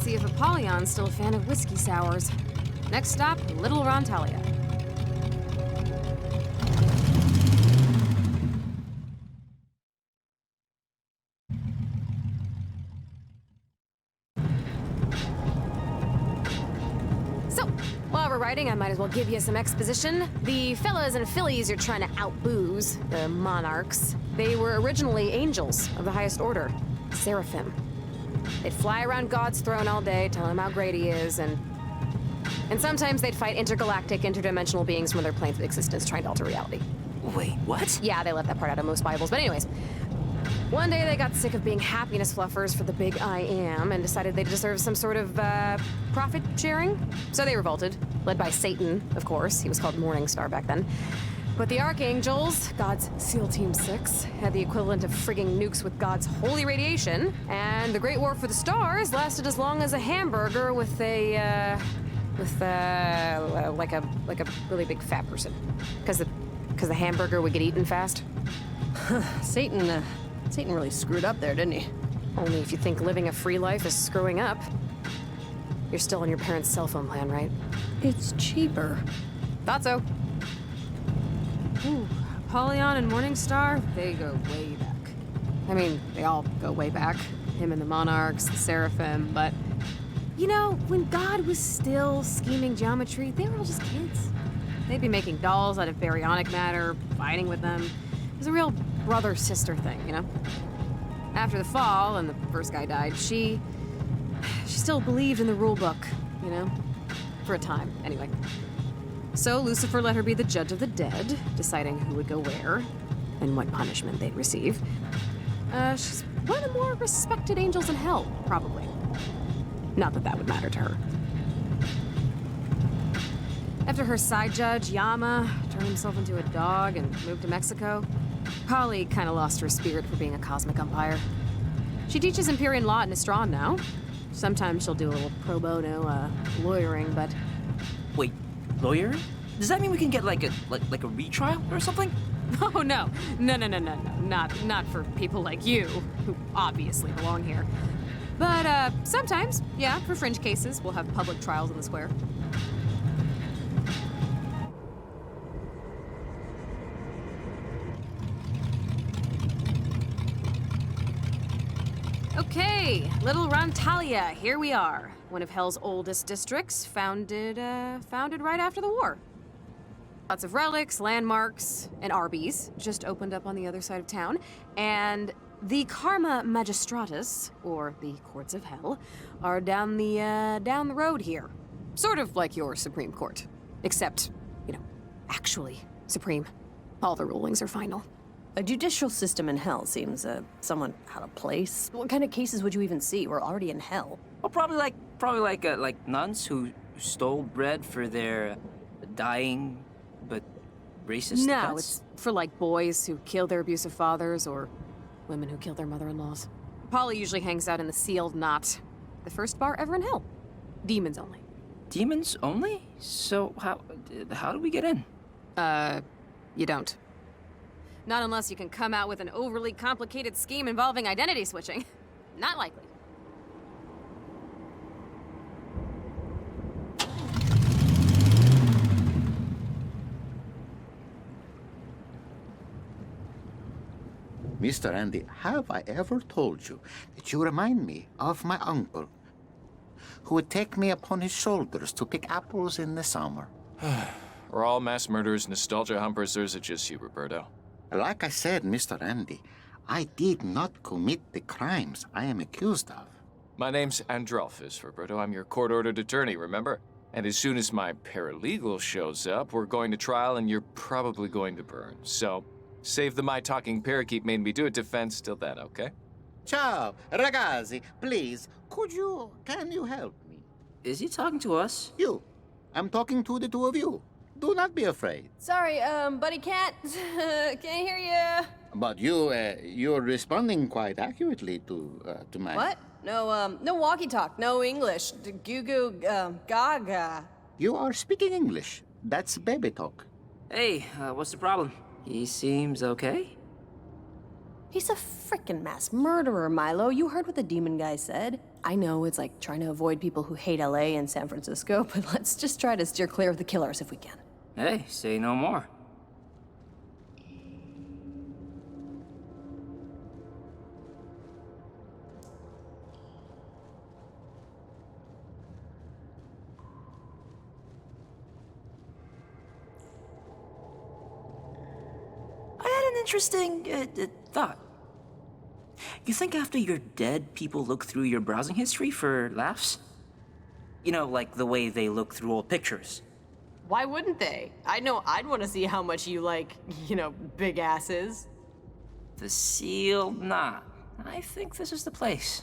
Speaker 1: See if Apollyon's still a fan of whiskey sours. Next stop, Little Rontalia. So, while we're riding, I might as well give you some exposition. The fellas and fillies you're trying to outbooze, the monarchs, they were originally angels of the highest order, seraphim. They'd fly around God's throne all day, telling him how great he is, and sometimes they'd fight intergalactic, interdimensional beings from other planes of existence trying to alter reality.
Speaker 2: Wait, what?
Speaker 1: Yeah, they left that part out of most Bibles, but anyways. One day they got sick of being happiness fluffers for the big I am and decided they deserved some sort of, profit sharing. So they revolted, led by Satan, of course. He was called Morning Star back then. But the Archangels, God's SEAL Team 6, had the equivalent of frigging nukes with God's holy radiation, and the Great War for the Stars lasted as long as a hamburger with a really big fat person. Because the hamburger would get eaten fast.
Speaker 3: Satan really screwed up there, didn't he?
Speaker 1: Only if you think living a free life is screwing up. You're still on your parents' cell phone plan, right?
Speaker 3: It's cheaper.
Speaker 1: Thought so. Ooh, Apollyon and Morningstar, they go way back. I mean, they all go way back. Him and the monarchs, the seraphim, but... You know, when God was still scheming geometry, they were all just kids. They'd be making dolls out of baryonic matter, fighting with them. It was a real brother-sister thing, you know? After the fall, and the first guy died, she still believed in the rule book, you know? For a time, anyway. So Lucifer let her be the judge of the dead, deciding who would go where and what punishment they'd receive. She's one of the more respected angels in hell, probably. Not that that would matter to her. After her side judge, Yama, turned himself into a dog and moved to Mexico, Polly kind of lost her spirit for being a cosmic umpire. She teaches Empyrean law at Nistron now. Sometimes she'll do a little pro bono, lawyering, but...
Speaker 2: Wait, lawyer? Does that mean we can get like a retrial or something?
Speaker 1: Oh, no. No. Not for people like you, who obviously belong here. But, sometimes, yeah, for fringe cases, we'll have public trials in the square. Okay, Little Rontalia, here we are. One of Hell's oldest districts, founded right after the war. Lots of relics, landmarks, and Arby's just opened up on the other side of town. And the Karma Magistratus, or the Courts of Hell, are down the road here. Sort of like your Supreme Court. Except, you know, actually supreme. All the rulings are final.
Speaker 3: A judicial system in hell seems, somewhat out of place. What kind of cases would you even see? We're already in hell.
Speaker 2: Well, probably like nuns who stole bread for their dying but racist
Speaker 1: No,
Speaker 2: pets?
Speaker 1: it's for like boys who kill their abusive fathers or women who kill their mother-in-laws. Polly usually hangs out in the Sealed Knot, the first bar ever in hell. Demons only.
Speaker 2: Demons only? So how do we get in?
Speaker 1: You don't. Not unless you can come out with an overly complicated scheme involving identity switching. Not likely.
Speaker 4: Mr. Andy, have I ever told you that you remind me of my uncle, who would take me upon his shoulders to pick apples in the summer?
Speaker 19: Are all mass murderers nostalgia humpers, or is it just you, Roberto?
Speaker 4: Like I said, Mr. Andy, I did not commit the crimes I am accused of.
Speaker 19: My name's Androlphus, Roberto. I'm your court-ordered attorney, remember? And as soon as my paralegal shows up, we're going to trial and you're probably going to burn. So, save the my talking parakeet made me do it defense till then, okay?
Speaker 4: Ciao, ragazzi. Please, can you help me?
Speaker 2: Is he talking to us?
Speaker 4: You. I'm talking to the two of you. Do not be afraid.
Speaker 3: Sorry, buddy cat. Can't hear you.
Speaker 4: But you're responding quite accurately to my...
Speaker 3: What? No walkie talk, no English. Goo goo, gaga.
Speaker 4: You are speaking English. That's baby talk.
Speaker 2: Hey, what's the problem? He seems okay?
Speaker 3: He's a frickin' mass murderer, Milo. You heard what the demon guy said. I know it's like trying to avoid people who hate LA and San Francisco, but let's just try to steer clear of the killers if we can.
Speaker 2: Hey, say no more. I had an interesting thought. You think after you're dead, people look through your browsing history for laughs? You know, like the way they look through old pictures.
Speaker 3: Why wouldn't they? I know I'd want to see how much you like, big asses.
Speaker 2: The sealed knot. I think this is the place.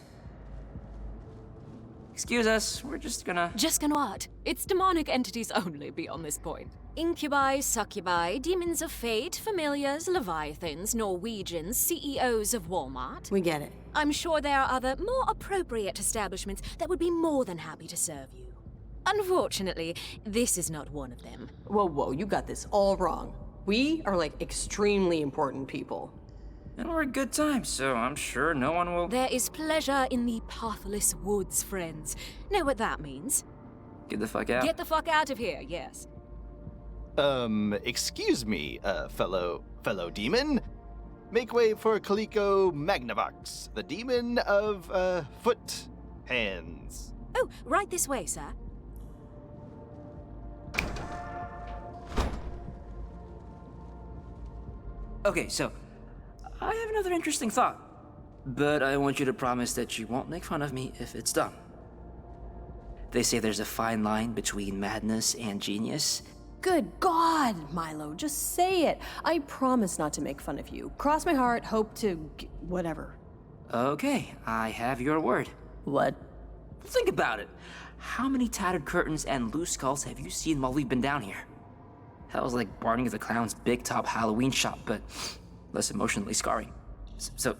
Speaker 2: Excuse us, we're just gonna...
Speaker 7: Just gonna what? It's demonic entities only beyond this point. Incubi, succubi, demons of fate, familiars, leviathans, Norwegians, CEOs of Walmart.
Speaker 3: We get it.
Speaker 7: I'm sure there are other, more appropriate establishments that would be more than happy to serve you. Unfortunately, this is not one of them.
Speaker 3: Whoa, you got this all wrong. We are like extremely important people.
Speaker 2: And we're a good time, so I'm sure no one will...
Speaker 7: There is pleasure in the pathless woods, friends. Know what that means?
Speaker 2: Get the fuck out.
Speaker 7: Get the fuck out of here, yes.
Speaker 13: Excuse me, fellow demon. Make way for Kaliko Magnavox, the demon of, foot hands.
Speaker 7: Oh, right this way, sir.
Speaker 2: Okay, so, I have another interesting thought. But I want you to promise that you won't make fun of me if it's done. They say there's a fine line between madness and genius.
Speaker 3: Good God, Milo, just say it. I promise not to make fun of you. Cross my heart, hope to... whatever.
Speaker 2: Okay, I have your word.
Speaker 3: What?
Speaker 2: Think about it. How many tattered curtains and loose skulls have you seen while we've been down here? That was like Barney the Clown's big top Halloween shop, but less emotionally scarring. So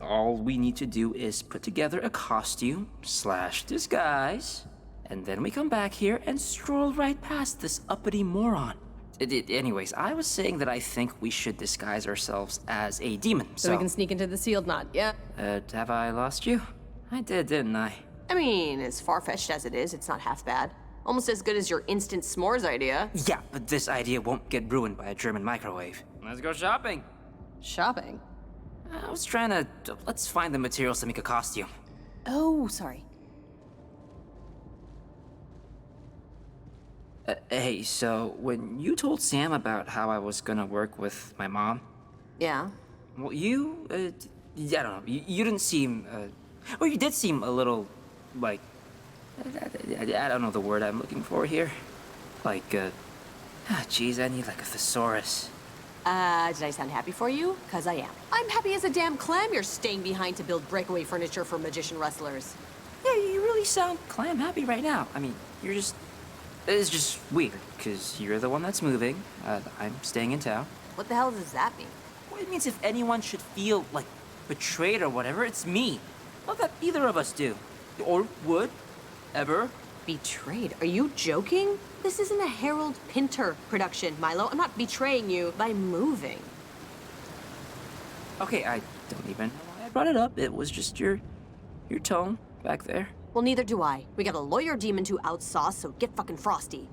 Speaker 2: all we need to do is put together a costume / disguise, and then we come back here and stroll right past this uppity moron. Anyways, I was saying that I think we should disguise ourselves as a demon,
Speaker 3: So we can sneak into the sealed knot, yeah?
Speaker 2: Have I lost you? I did, didn't I?
Speaker 3: I mean, as far-fetched as it is, it's not half bad. Almost as good as your instant s'mores idea.
Speaker 2: Yeah, but this idea won't get ruined by a German microwave. Let's go shopping.
Speaker 3: Shopping?
Speaker 2: I was trying to... Let's find the materials to make a costume.
Speaker 3: Oh, sorry.
Speaker 2: Hey, so when you told Sam about how I was gonna work with my mom...
Speaker 3: Yeah?
Speaker 2: Well, you, I don't know, you didn't seem, well, you did seem a little, like, I don't know the word I'm looking for here. Like, geez, I need like a thesaurus.
Speaker 3: Did I sound happy for you? 'Cause I am. I'm happy as a damn clam you're staying behind to build breakaway furniture for magician rustlers.
Speaker 2: Yeah, you really sound clam happy right now. I mean, you're just... It's just weird, because you're the one that's moving. I'm staying in town.
Speaker 3: What the hell does that mean?
Speaker 2: Well, it means if anyone should feel, like, betrayed or whatever, it's me. Not that either of us do. Or would. Ever.
Speaker 3: Betrayed? Are you joking? This isn't a Harold Pinter production, Milo. I'm not betraying you by moving.
Speaker 2: Okay, I don't even know why I brought it up. It was just your tone back there.
Speaker 3: Well, neither do I. We got a lawyer demon to outsauce, so get fucking frosty.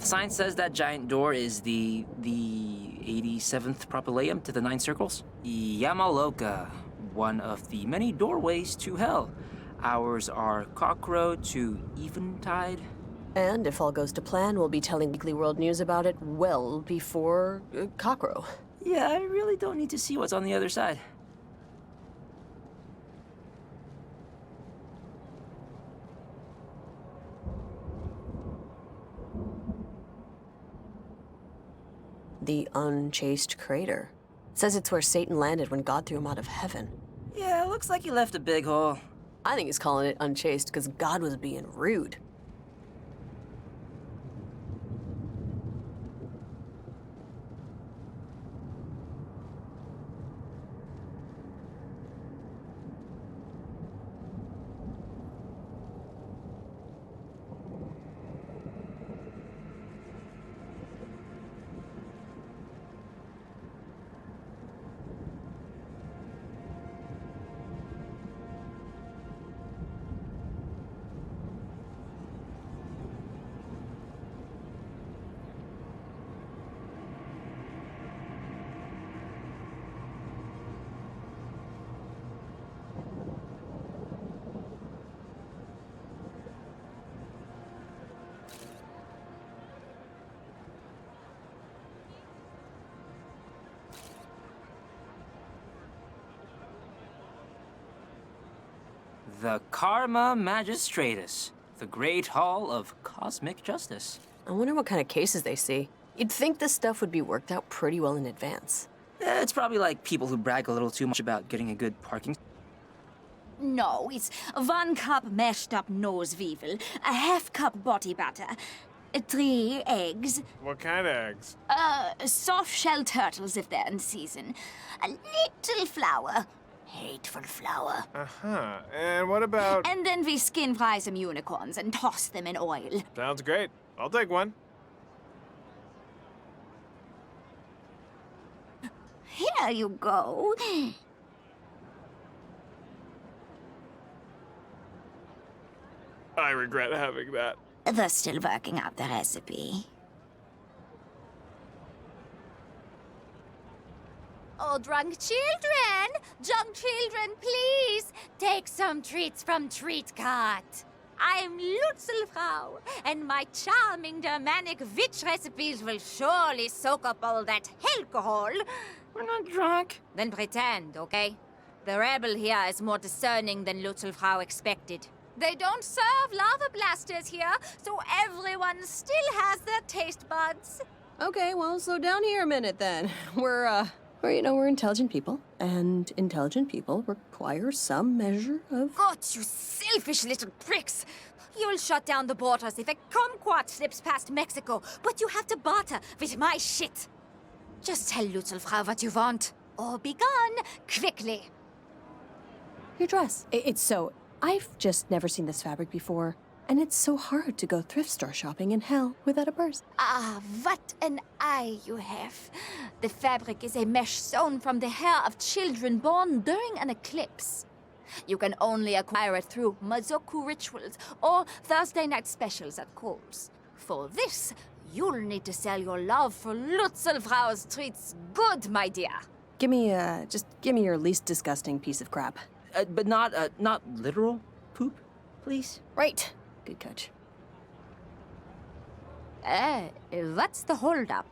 Speaker 2: sign says that giant door is the 87th propylaeum to the 9 circles. Yamaloka, one of the many doorways to hell. Ours are Cockrow to Eventide.
Speaker 3: And if all goes to plan, we'll be telling Weekly World News about it well before Cockrow.
Speaker 2: Yeah, I really don't need to see what's on the other side.
Speaker 3: The Unchased Crater. Says it's where Satan landed when God threw him out of heaven.
Speaker 2: Yeah, looks like he left a big hole.
Speaker 3: I think he's calling it unchaste because God was being rude.
Speaker 2: The Karma Magistratus, the Great Hall of Cosmic Justice.
Speaker 3: I wonder what kind of cases they see. You'd think this stuff would be worked out pretty well in advance.
Speaker 2: It's probably like people who brag a little too much about getting a good parking.
Speaker 20: No, it's 1 cup mashed up noseweevil, a half cup body butter, 3 eggs,
Speaker 5: What kind of eggs?
Speaker 20: soft shell turtles if they're in season, a little flour, hateful flour.
Speaker 5: Uh-huh. And what about...
Speaker 20: And then we skin fry some unicorns and toss them in oil.
Speaker 5: Sounds great. I'll take one.
Speaker 20: Here you go.
Speaker 5: I regret having that.
Speaker 20: They're still working out the recipe.
Speaker 8: Oh, drunk children! Drunk children, please! Take some treats from Treat Cart. I'm Lutzelfrau, and my charming Germanic witch recipes will surely soak up all that alcohol.
Speaker 2: We're not drunk.
Speaker 8: Then pretend, okay? The rebel here is more discerning than Lutzelfrau expected. They don't serve lava blasters here, so everyone still has their taste buds.
Speaker 3: Okay, well, slow down here a minute then. We're intelligent people, and intelligent people require some measure of...
Speaker 8: God, you selfish little pricks! You'll shut down the borders if a kumquat slips past Mexico, but you have to barter with my shit. Just tell Lutzelfrau what you want, or be gone quickly.
Speaker 3: Your dress. It's so... I've just never seen this fabric before, and it's so hard to go thrift store shopping in hell without a purse.
Speaker 8: Ah, what an eye you have. The fabric is a mesh sewn from the hair of children born during an eclipse. You can only acquire it through Mazoku rituals or Thursday night specials at Kohl's. For this, you'll need to sell your love for Lutzelfrau's treats good, my dear.
Speaker 3: Give me your least disgusting piece of crap.
Speaker 2: But not literal poop, please.
Speaker 3: Right. Good catch.
Speaker 8: What's the holdup?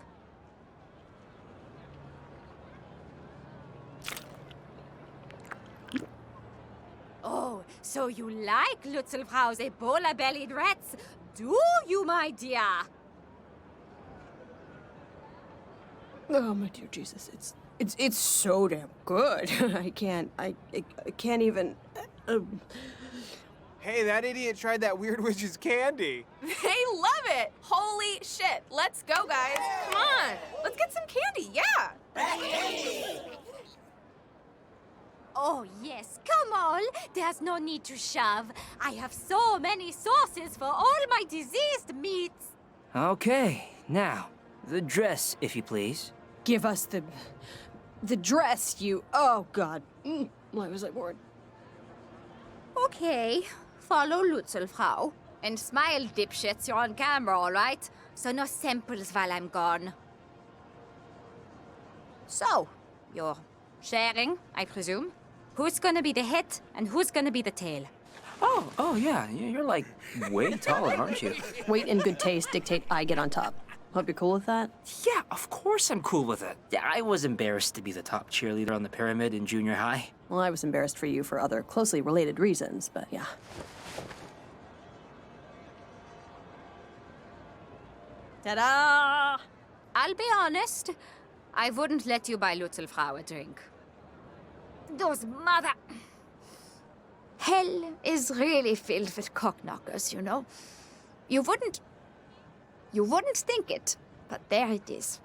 Speaker 8: Oh, so you like Lutzelfrau's Ebola-bellied rats, do you, my dear?
Speaker 3: Oh, my dear Jesus, it's so damn good. I can't even...
Speaker 21: Hey, that idiot tried that Weird Witch's candy.
Speaker 22: They love it! Holy shit. Let's go, guys. Come on. Let's get some candy, yeah.
Speaker 8: Oh, yes, come on. There's no need to shove. I have so many sauces for all my diseased meats.
Speaker 2: Okay, now, the dress, if you please.
Speaker 3: Give us the dress, you... Oh, God. Why was I born?
Speaker 8: Okay, follow Lutzelfrau. And smile, dipshits, you're on camera, all right? so no samples while I'm gone. So, you're sharing, I presume? Who's gonna be the head and who's gonna be the tail?
Speaker 2: Oh, yeah. You're like way taller, aren't you?
Speaker 3: Weight and good taste dictate I get on top. Hope you're cool with that?
Speaker 2: Yeah, of course I'm cool with it. Yeah, I was embarrassed to be the top cheerleader on the pyramid in junior high.
Speaker 3: Well, I was embarrassed for you for other closely related reasons, but yeah.
Speaker 8: Ta-da! I'll be honest, I wouldn't let you buy Little Frau a drink. Those mother... Hell is really filled with cockknockers, you know. You wouldn't think it, but there it is.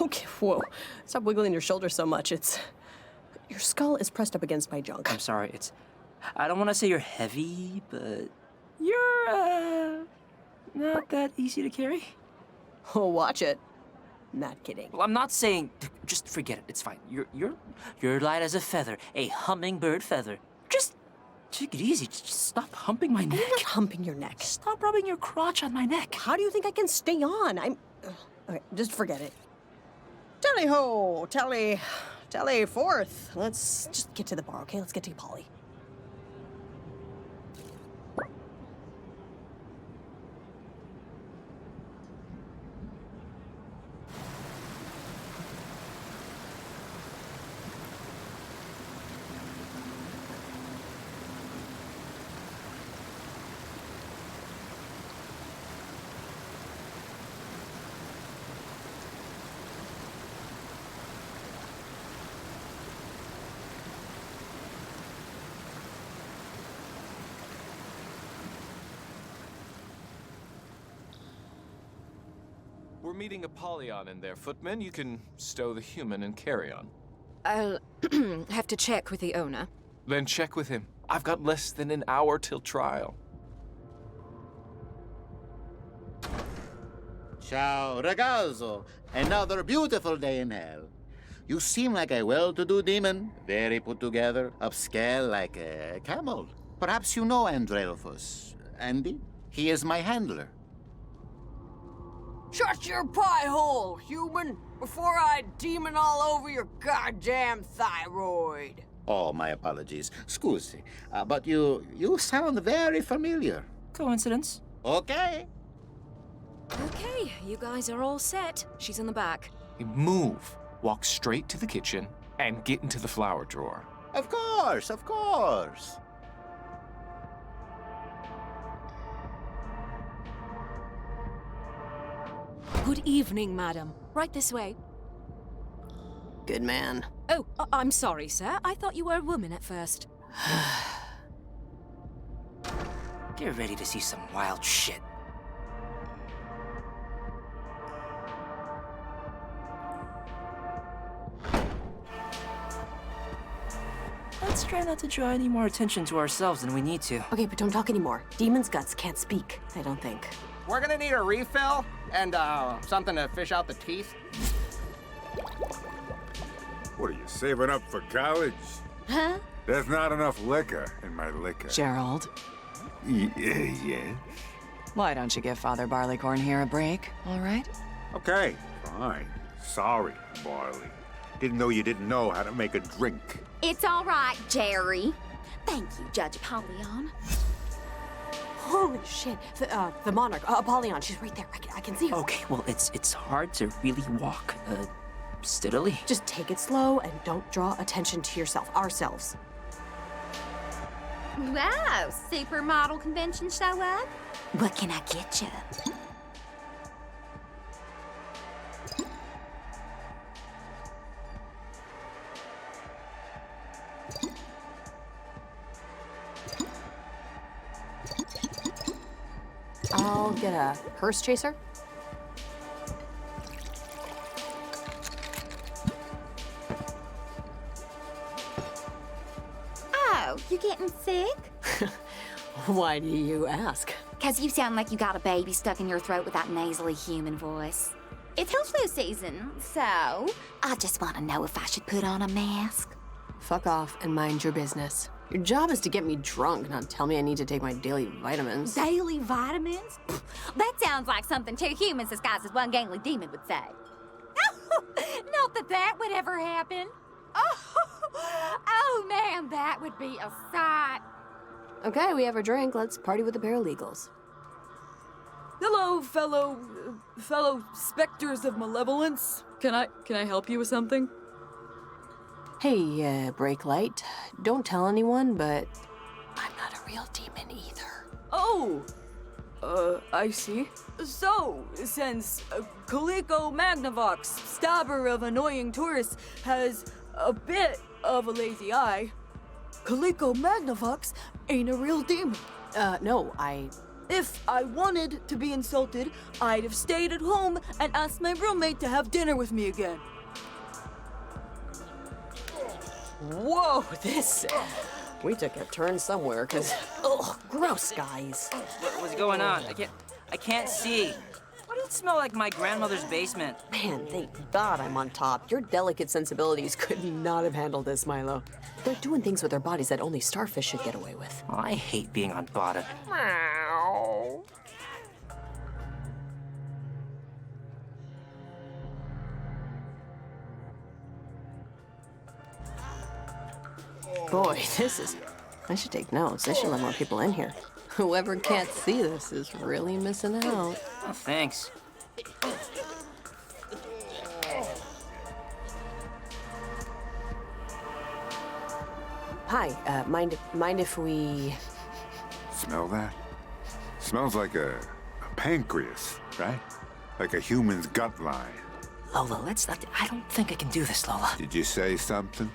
Speaker 3: Okay, whoa. Stop wiggling your shoulder so much. Your skull is pressed up against my junk.
Speaker 2: I'm sorry, I don't want to say you're heavy, but you're, not that easy to carry.
Speaker 3: Oh, watch it. Not kidding.
Speaker 2: Well, I'm not saying, just forget it, it's fine. You're light as a feather, a hummingbird feather. Just take it easy, just stop humping my neck.
Speaker 3: I'm not humping your neck.
Speaker 2: Stop rubbing your crotch on my neck.
Speaker 3: How do you think I can stay on? Okay, just forget it. Tally-ho! Tally forth. Let's just get to the bar, okay? Let's get to Polly.
Speaker 19: We're meeting Apollyon in there, footman. You can stow the human and carry on.
Speaker 6: I'll have to check with the owner.
Speaker 19: Then check with him. I've got less than an hour till trial.
Speaker 4: Ciao, ragazzo. Another beautiful day in hell. You seem like a well-to-do demon, very put together, upscale like a camel. Perhaps you know Andrelphus. Andy? He is my handler.
Speaker 9: Shut your pie hole, human, before I demon all over your goddamn thyroid.
Speaker 4: Oh, my apologies. Scusi. But you sound very familiar.
Speaker 2: Coincidence.
Speaker 4: Okay.
Speaker 6: Okay, you guys are all set. She's in the back.
Speaker 19: Move. Walk straight to the kitchen and get into the flower drawer.
Speaker 4: Of course, of course.
Speaker 6: Good evening, madam. Right this way.
Speaker 3: Good man.
Speaker 6: Oh, I'm sorry, sir. I thought you were a woman at first.
Speaker 2: Get ready to see some wild shit. Let's try not to draw any more attention to ourselves than we need to.
Speaker 3: Okay, but don't talk anymore. Demon's guts can't speak, I don't think.
Speaker 21: We're gonna need a refill and something to fish out the teeth.
Speaker 10: What are you, saving up for college?
Speaker 8: Huh?
Speaker 10: There's not enough liquor in my liquor.
Speaker 23: Gerald,
Speaker 10: Yeah.
Speaker 23: why don't you give Father Barleycorn here a break, all right?
Speaker 10: Okay, fine. Sorry, Barley. Didn't know you didn't know how to make a drink.
Speaker 8: It's all right, Jerry. Thank you, Judge Apollyon.
Speaker 3: Holy shit. The monarch, Apollyon, she's right there. I can see her.
Speaker 2: Okay, well, it's hard to really walk, steadily.
Speaker 3: Just take it slow and don't draw attention to yourself, ourselves.
Speaker 8: Wow, supermodel convention show up? What can I get you?
Speaker 3: I'll get a hearse chaser.
Speaker 8: Oh, you getting sick?
Speaker 3: Why do you ask?
Speaker 8: 'Cause you sound like you got a baby stuck in your throat with that nasally human voice. It's flu season, so I just want to know if I should put on a mask.
Speaker 3: Fuck off and mind your business. Your job is to get me drunk, not tell me I need to take my daily vitamins.
Speaker 16: Daily vitamins? That sounds like something two humans disguised as one gangly demon would say. Not that that would ever happen. Oh man, that would be a sight.
Speaker 3: Okay, we have our drink. Let's party with the paralegals.
Speaker 12: Hello, fellow specters of malevolence. Can I help you with something?
Speaker 3: Hey, Break Light. Don't tell anyone, but I'm not a real demon either.
Speaker 12: Oh, I see. So, since Kaliko Magnavox, stabber of annoying tourists, has a bit of a lazy eye, Kaliko Magnavox ain't a real demon.
Speaker 3: No,
Speaker 12: If I wanted to be insulted, I'd have stayed at home and asked my roommate to have dinner with me again.
Speaker 3: Whoa, we took a turn somewhere, because, ugh, gross, guys.
Speaker 2: What's going on? I can't see. Why does it smell like my grandmother's basement?
Speaker 3: Man, thank God I'm on top. Your delicate sensibilities could not have handled this, Milo. They're doing things with their bodies that only starfish should get away with.
Speaker 2: Oh, I hate being on bottom.
Speaker 3: Meow. Boy, I should take notes. They should let more people in here. Whoever can't see this is really missing out.
Speaker 2: Oh, thanks.
Speaker 3: Hi, mind if we...
Speaker 10: Smell that? Smells like a pancreas, right? Like a human's gut line.
Speaker 2: Lola, I don't think I can do this, Lola.
Speaker 10: Did you say something?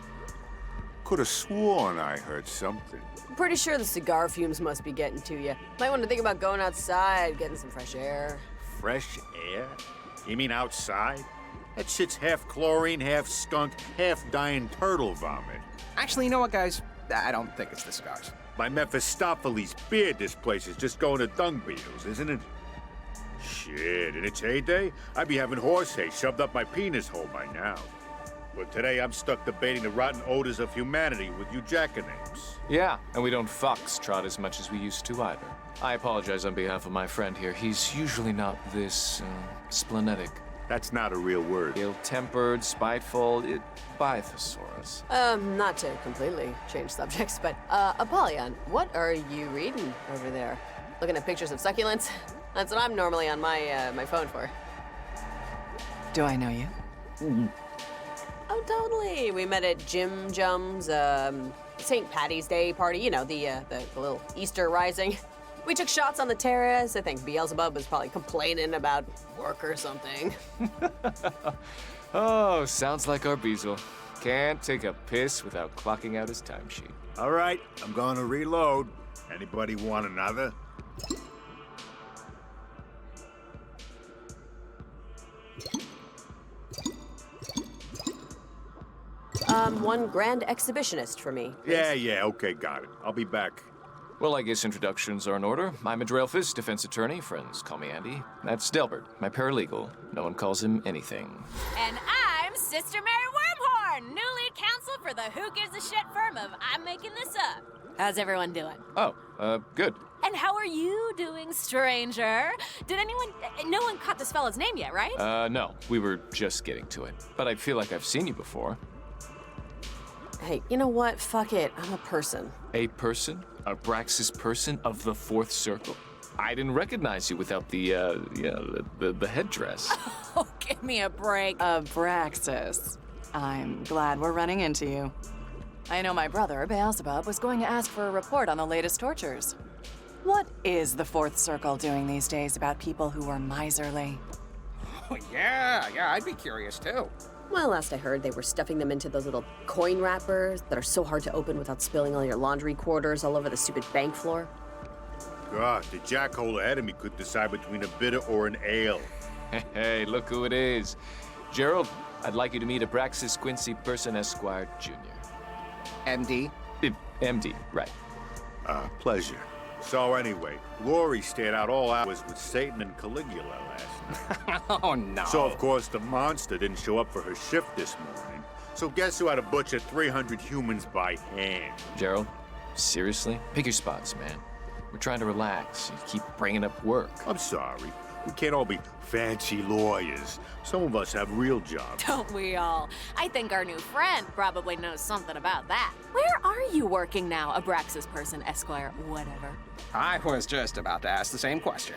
Speaker 10: Could have sworn I heard something.
Speaker 3: I'm pretty sure the cigar fumes must be getting to you. Might want to think about going outside, getting some fresh air.
Speaker 4: Fresh air? You mean outside? That shit's half chlorine, half skunk, half dying turtle vomit.
Speaker 21: Actually, you know what, guys? I don't think it's the cigars.
Speaker 4: By Mephistopheles' beard, this place is just going to dung beetles, isn't it? Shit, in its heyday, I'd be having horse hay shoved up my penis hole by now. But today I'm stuck debating the rotten odors of humanity with you jackanames.
Speaker 19: Yeah, and we don't foxtrot as much as we used to either. I apologize on behalf of my friend here. He's usually not this, splenetic.
Speaker 10: That's not a real word.
Speaker 19: Ill-tempered, spiteful, Bythosaurus.
Speaker 3: Not to completely change subjects, but, Apollyon, what are you reading over there? Looking at pictures of succulents? That's what I'm normally on my phone for.
Speaker 23: Do I know you?
Speaker 3: Oh, totally. We met at Jim Jum's, St. Patty's Day party. You know, the little Easter rising. We took shots on the terrace. I think Beelzebub was probably complaining about work or something.
Speaker 19: Oh, sounds like our Beezle. Can't take a piss without clocking out his timesheet.
Speaker 4: All right, I'm going to reload. Anybody want another?
Speaker 3: One grand exhibitionist for me.
Speaker 4: Yeah, okay, got it. I'll be back.
Speaker 19: Well, I guess introductions are in order. I'm a Drelphus, defense attorney. Friends call me Andy. That's Delbert, my paralegal. No one calls him anything.
Speaker 7: And I'm Sister Mary Wormhorn, new lead counsel for the Who Gives a Shit firm of I'm Making This Up. How's everyone doing?
Speaker 19: Oh, good.
Speaker 7: And how are you doing, stranger? No one caught this fella's name yet, right?
Speaker 19: No, we were just getting to it. But I feel like I've seen you before.
Speaker 3: Hey, you know what? Fuck it. I'm a person.
Speaker 19: A person? A Braxis person of the Fourth Circle? I didn't recognize you without the headdress.
Speaker 7: Oh, give me a break.
Speaker 23: Braxis. I'm glad we're running into you. I know my brother, Beelzebub, was going to ask for a report on the latest tortures. What is the Fourth Circle doing these days about people who are miserly?
Speaker 21: Oh, yeah, I'd be curious too.
Speaker 3: Well, last I heard, they were stuffing them into those little coin wrappers that are so hard to open without spilling all your laundry quarters all over the stupid bank floor.
Speaker 4: God, the jackhole ahead of me could decide between a bitter or an ale.
Speaker 19: Hey, look who it is. Gerald, I'd like you to meet Abraxas Quincy Person Esquire Jr.
Speaker 21: MD?
Speaker 19: MD, right.
Speaker 4: Pleasure. So anyway, Lori stayed out all hours with Satan and Caligula last night.
Speaker 21: Oh, no.
Speaker 4: So, of course, the monster didn't show up for her shift this morning. So guess who had to butcher 300 humans by hand?
Speaker 19: Gerald? seriously? Pick your spots, man. We're trying to relax. You keep bringing up work.
Speaker 11: I'm sorry. We can't all be fancy lawyers. Some of us have real jobs.
Speaker 3: Don't we all? I think our new friend probably knows something about that. Where are you working now, Abraxas person, Esquire, whatever?
Speaker 21: I was just about to ask the same question.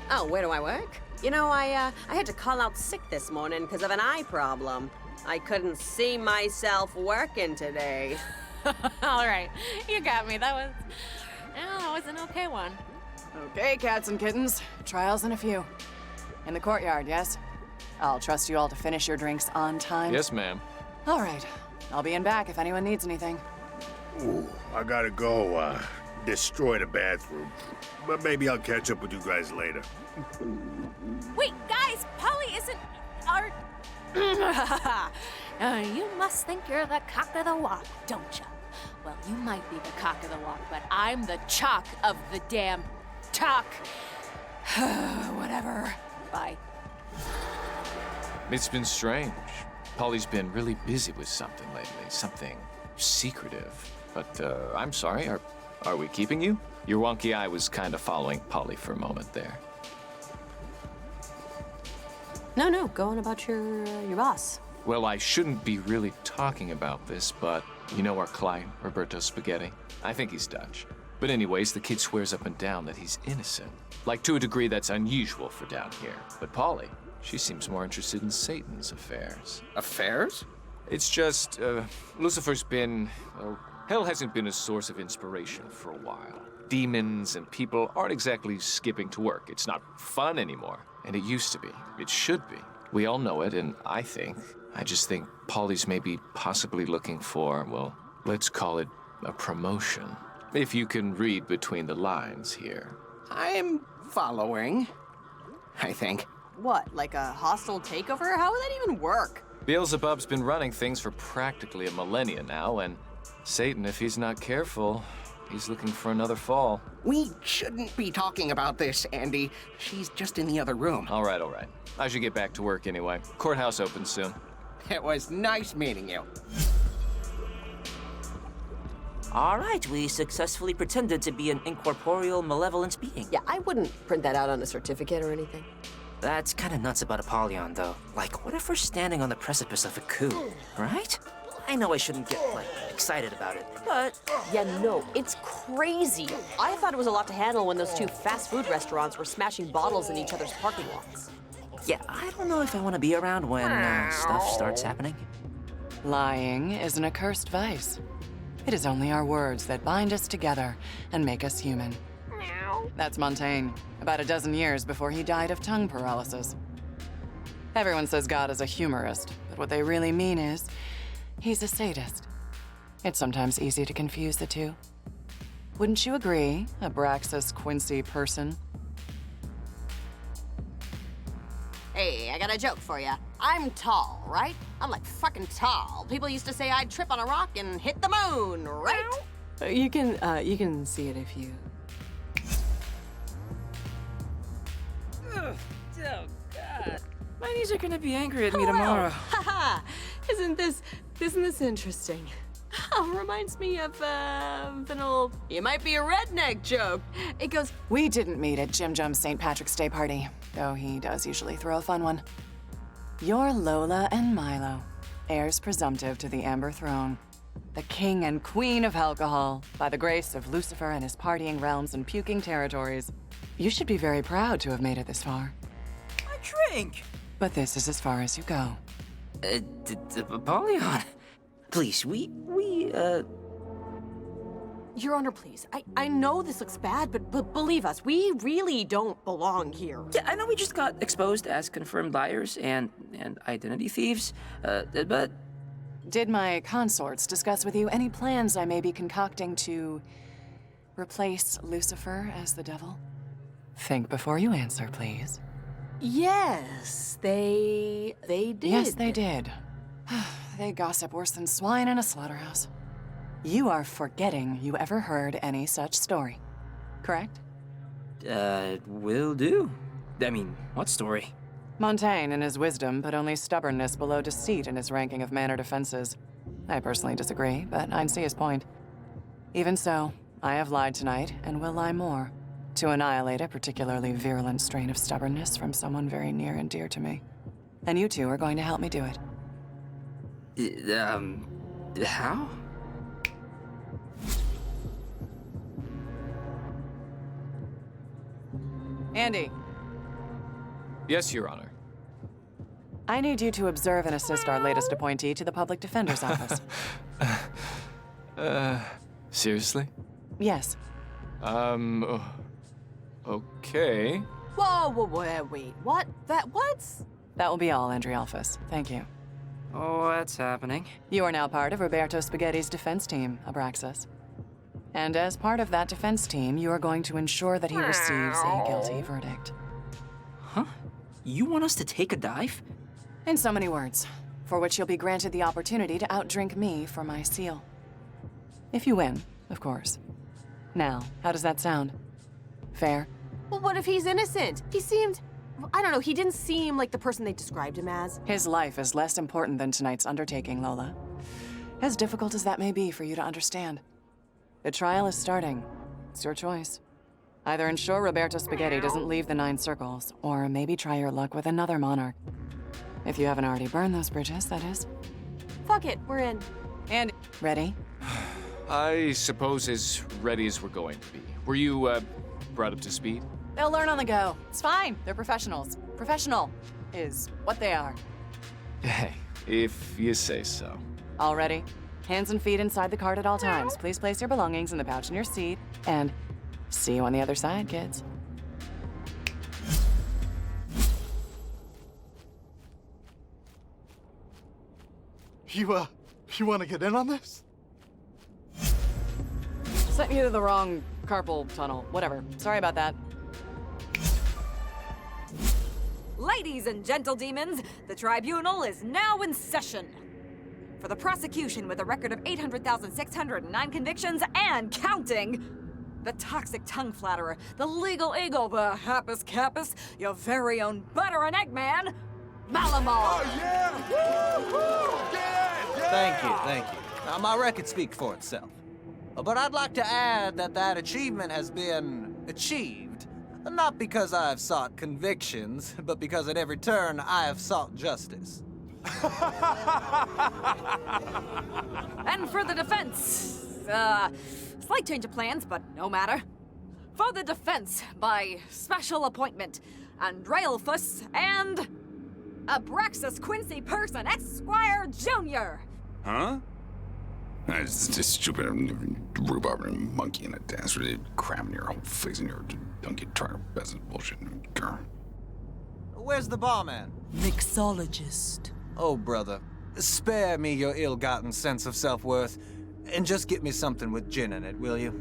Speaker 9: Oh, where do I work? You know, I had to call out sick this morning because of an eye problem. I couldn't see myself working today.
Speaker 3: All right, you got me. That was an okay one.
Speaker 23: Okay, cats and kittens. Trials in a few. In the courtyard, yes? I'll trust you all to finish your drinks on time.
Speaker 19: Yes, ma'am.
Speaker 23: All right. I'll be in back if anyone needs anything.
Speaker 11: Ooh, I gotta go, destroy the bathroom. But maybe I'll catch up with you guys later.
Speaker 7: Wait, guys, Polly isn't our.
Speaker 1: You must think you're the cock of the walk, don't you? Well, you might be the cock of the walk, but I'm the chalk of the damn talk. Whatever. Bye.
Speaker 19: It's been strange. Polly's been really busy with something lately, something secretive. But, I'm sorry, are we keeping you? Your wonky eye was kind of following Polly for a moment there.
Speaker 3: No, go on about your boss.
Speaker 19: Well, I shouldn't be really talking about this, but you know our client, Roberto Spaghetti? I think he's Dutch. But anyways, the kid swears up and down that he's innocent. Like, to a degree that's unusual for down here. But Polly, she seems more interested in Satan's affairs.
Speaker 21: Affairs?
Speaker 19: It's just, Lucifer's been, well, hell hasn't been a source of inspiration for a while. Demons and people aren't exactly skipping to work. It's not fun anymore. And it used to be. It should be. We all know it, and I just think Polly's maybe possibly looking for, well, let's call it a promotion. If you can read between the lines here.
Speaker 21: I'm following, I think.
Speaker 3: What, like a hostile takeover? How would that even work?
Speaker 19: Beelzebub's been running things for practically a millennia now, and Satan, if he's not careful, he's looking for another fall.
Speaker 21: We shouldn't be talking about this, Andy. She's just in the other room.
Speaker 19: All right. I should get back to work anyway. Courthouse opens soon.
Speaker 21: It was nice meeting you.
Speaker 2: All right, we successfully pretended to be an incorporeal malevolent being.
Speaker 3: Yeah, I wouldn't print that out on a certificate or anything.
Speaker 2: That's kind of nuts about Apollyon, though. Like, what if we're standing on the precipice of a coup, right? I know I shouldn't get, like, excited about it, but...
Speaker 3: Yeah, no, it's crazy. I thought it was a lot to handle when those two fast food restaurants were smashing bottles in each other's parking lots.
Speaker 2: Yeah, I don't know if I want to be around when stuff starts happening.
Speaker 23: Lying is an accursed vice. It is only our words that bind us together and make us human. That's Montaigne, about a dozen years before he died of tongue paralysis. Everyone says God is a humorist, but what they really mean is he's a sadist. It's sometimes easy to confuse the two. Wouldn't you agree, Abraxas Quincy person?
Speaker 3: Hey, I got a joke for you. I'm tall, right? I'm like fucking tall. People used to say I'd trip on a rock and hit the moon, right?
Speaker 12: You can see it if you...
Speaker 2: Oh, God. My knees are gonna be angry at me tomorrow.
Speaker 12: Haha! Isn't this interesting? Reminds me of an old...
Speaker 3: You might be a redneck joke.
Speaker 12: It goes...
Speaker 23: We didn't meet at Jim Jum's St. Patrick's Day party, though he does usually throw a fun one. You're Lola and Milo, heirs presumptive to the Amber Throne. The king and queen of alcohol, by the grace of Lucifer and his partying realms and puking territories. You should be very proud to have made it this far.
Speaker 2: A drink!
Speaker 23: But this is as far as you go.
Speaker 2: Apollyon, please,
Speaker 3: Your Honor, please. I know this looks bad, but believe us, we really don't belong here.
Speaker 2: Yeah, I know we just got exposed as confirmed liars and identity thieves, but...
Speaker 23: Did my consorts discuss with you any plans I may be concocting to replace Lucifer as the devil? Think before you answer, please.
Speaker 3: Yes, they did.
Speaker 23: Yes, they did. They gossip worse than swine in a slaughterhouse. You are forgetting you ever heard any such story, correct?
Speaker 2: Will do. I mean, what story?
Speaker 23: Montaigne, in his wisdom, put only stubbornness below deceit in his ranking of mannered offenses. I personally disagree, but I'd see his point. Even so, I have lied tonight, and will lie more, to annihilate a particularly virulent strain of stubbornness from someone very near and dear to me. And you two are going to help me do it.
Speaker 2: How?
Speaker 23: Andy,
Speaker 19: Yes, Your Honor.
Speaker 23: I need you to observe and assist our latest appointee to the Public Defender's Office.
Speaker 19: Seriously?
Speaker 23: Yes.
Speaker 19: Okay.
Speaker 3: Whoa, wait. What? What?
Speaker 23: That will be all, Andrialphus. Thank you.
Speaker 2: What's happening?
Speaker 23: You are now part of Roberto Spaghetti's defense team, Abraxas. And as part of that defense team, you are going to ensure that he receives a guilty verdict.
Speaker 2: Huh? You want us to take a dive?
Speaker 23: In so many words, for which you'll be granted the opportunity to outdrink me for my seal. If you win, of course. Now, how does that sound? Fair?
Speaker 3: Well, what if he's innocent? He seemed... I don't know, he didn't seem like the person they described him as.
Speaker 23: His life is less important than tonight's undertaking, Lola. As difficult as that may be for you to understand. The trial is starting. It's your choice. Either ensure Roberto Spaghetti doesn't leave the 9 circles, or maybe try your luck with another monarch. If you haven't already burned those bridges, that is.
Speaker 3: Fuck it, we're in.
Speaker 23: And ready?
Speaker 19: I suppose as ready as we're going to be. Were you, brought up to speed?
Speaker 23: They'll learn on the go. It's fine. They're professionals. Professional is what they are.
Speaker 19: Hey, if you say so.
Speaker 23: All ready? Hands and feet inside the cart at all times. Please place your belongings in the pouch in your seat. And see you on the other side, kids.
Speaker 14: You want to get in on this?
Speaker 23: Sent you to the wrong carpal tunnel. Whatever. Sorry about that.
Speaker 6: Ladies and gentle demons, the tribunal is now in session. For the prosecution with a record of 800,609 convictions and counting, the toxic tongue flatterer, the legal eagle, the happus capus, your very own butter and egg man, Malamar.
Speaker 14: Oh, yeah! Woo! Woo! Yeah!
Speaker 15: Thank you. Now, my record speaks for itself. But I'd like to add that achievement has been achieved, not because I have sought convictions, but because at every turn I have sought justice.
Speaker 6: And for the defense, slight change of plans, but no matter. For the defense, by special appointment, Andrealphus and Abraxas Quincy Person, Esquire Jr.
Speaker 18: Huh? It's just stupid rhubarb and monkey in a dance really cramming your whole face in your donkey trying peasant bullshit.
Speaker 15: Where's the barman?
Speaker 24: Mixologist.
Speaker 15: Oh, brother, spare me your ill-gotten sense of self-worth, and just get me something with gin in it, will you?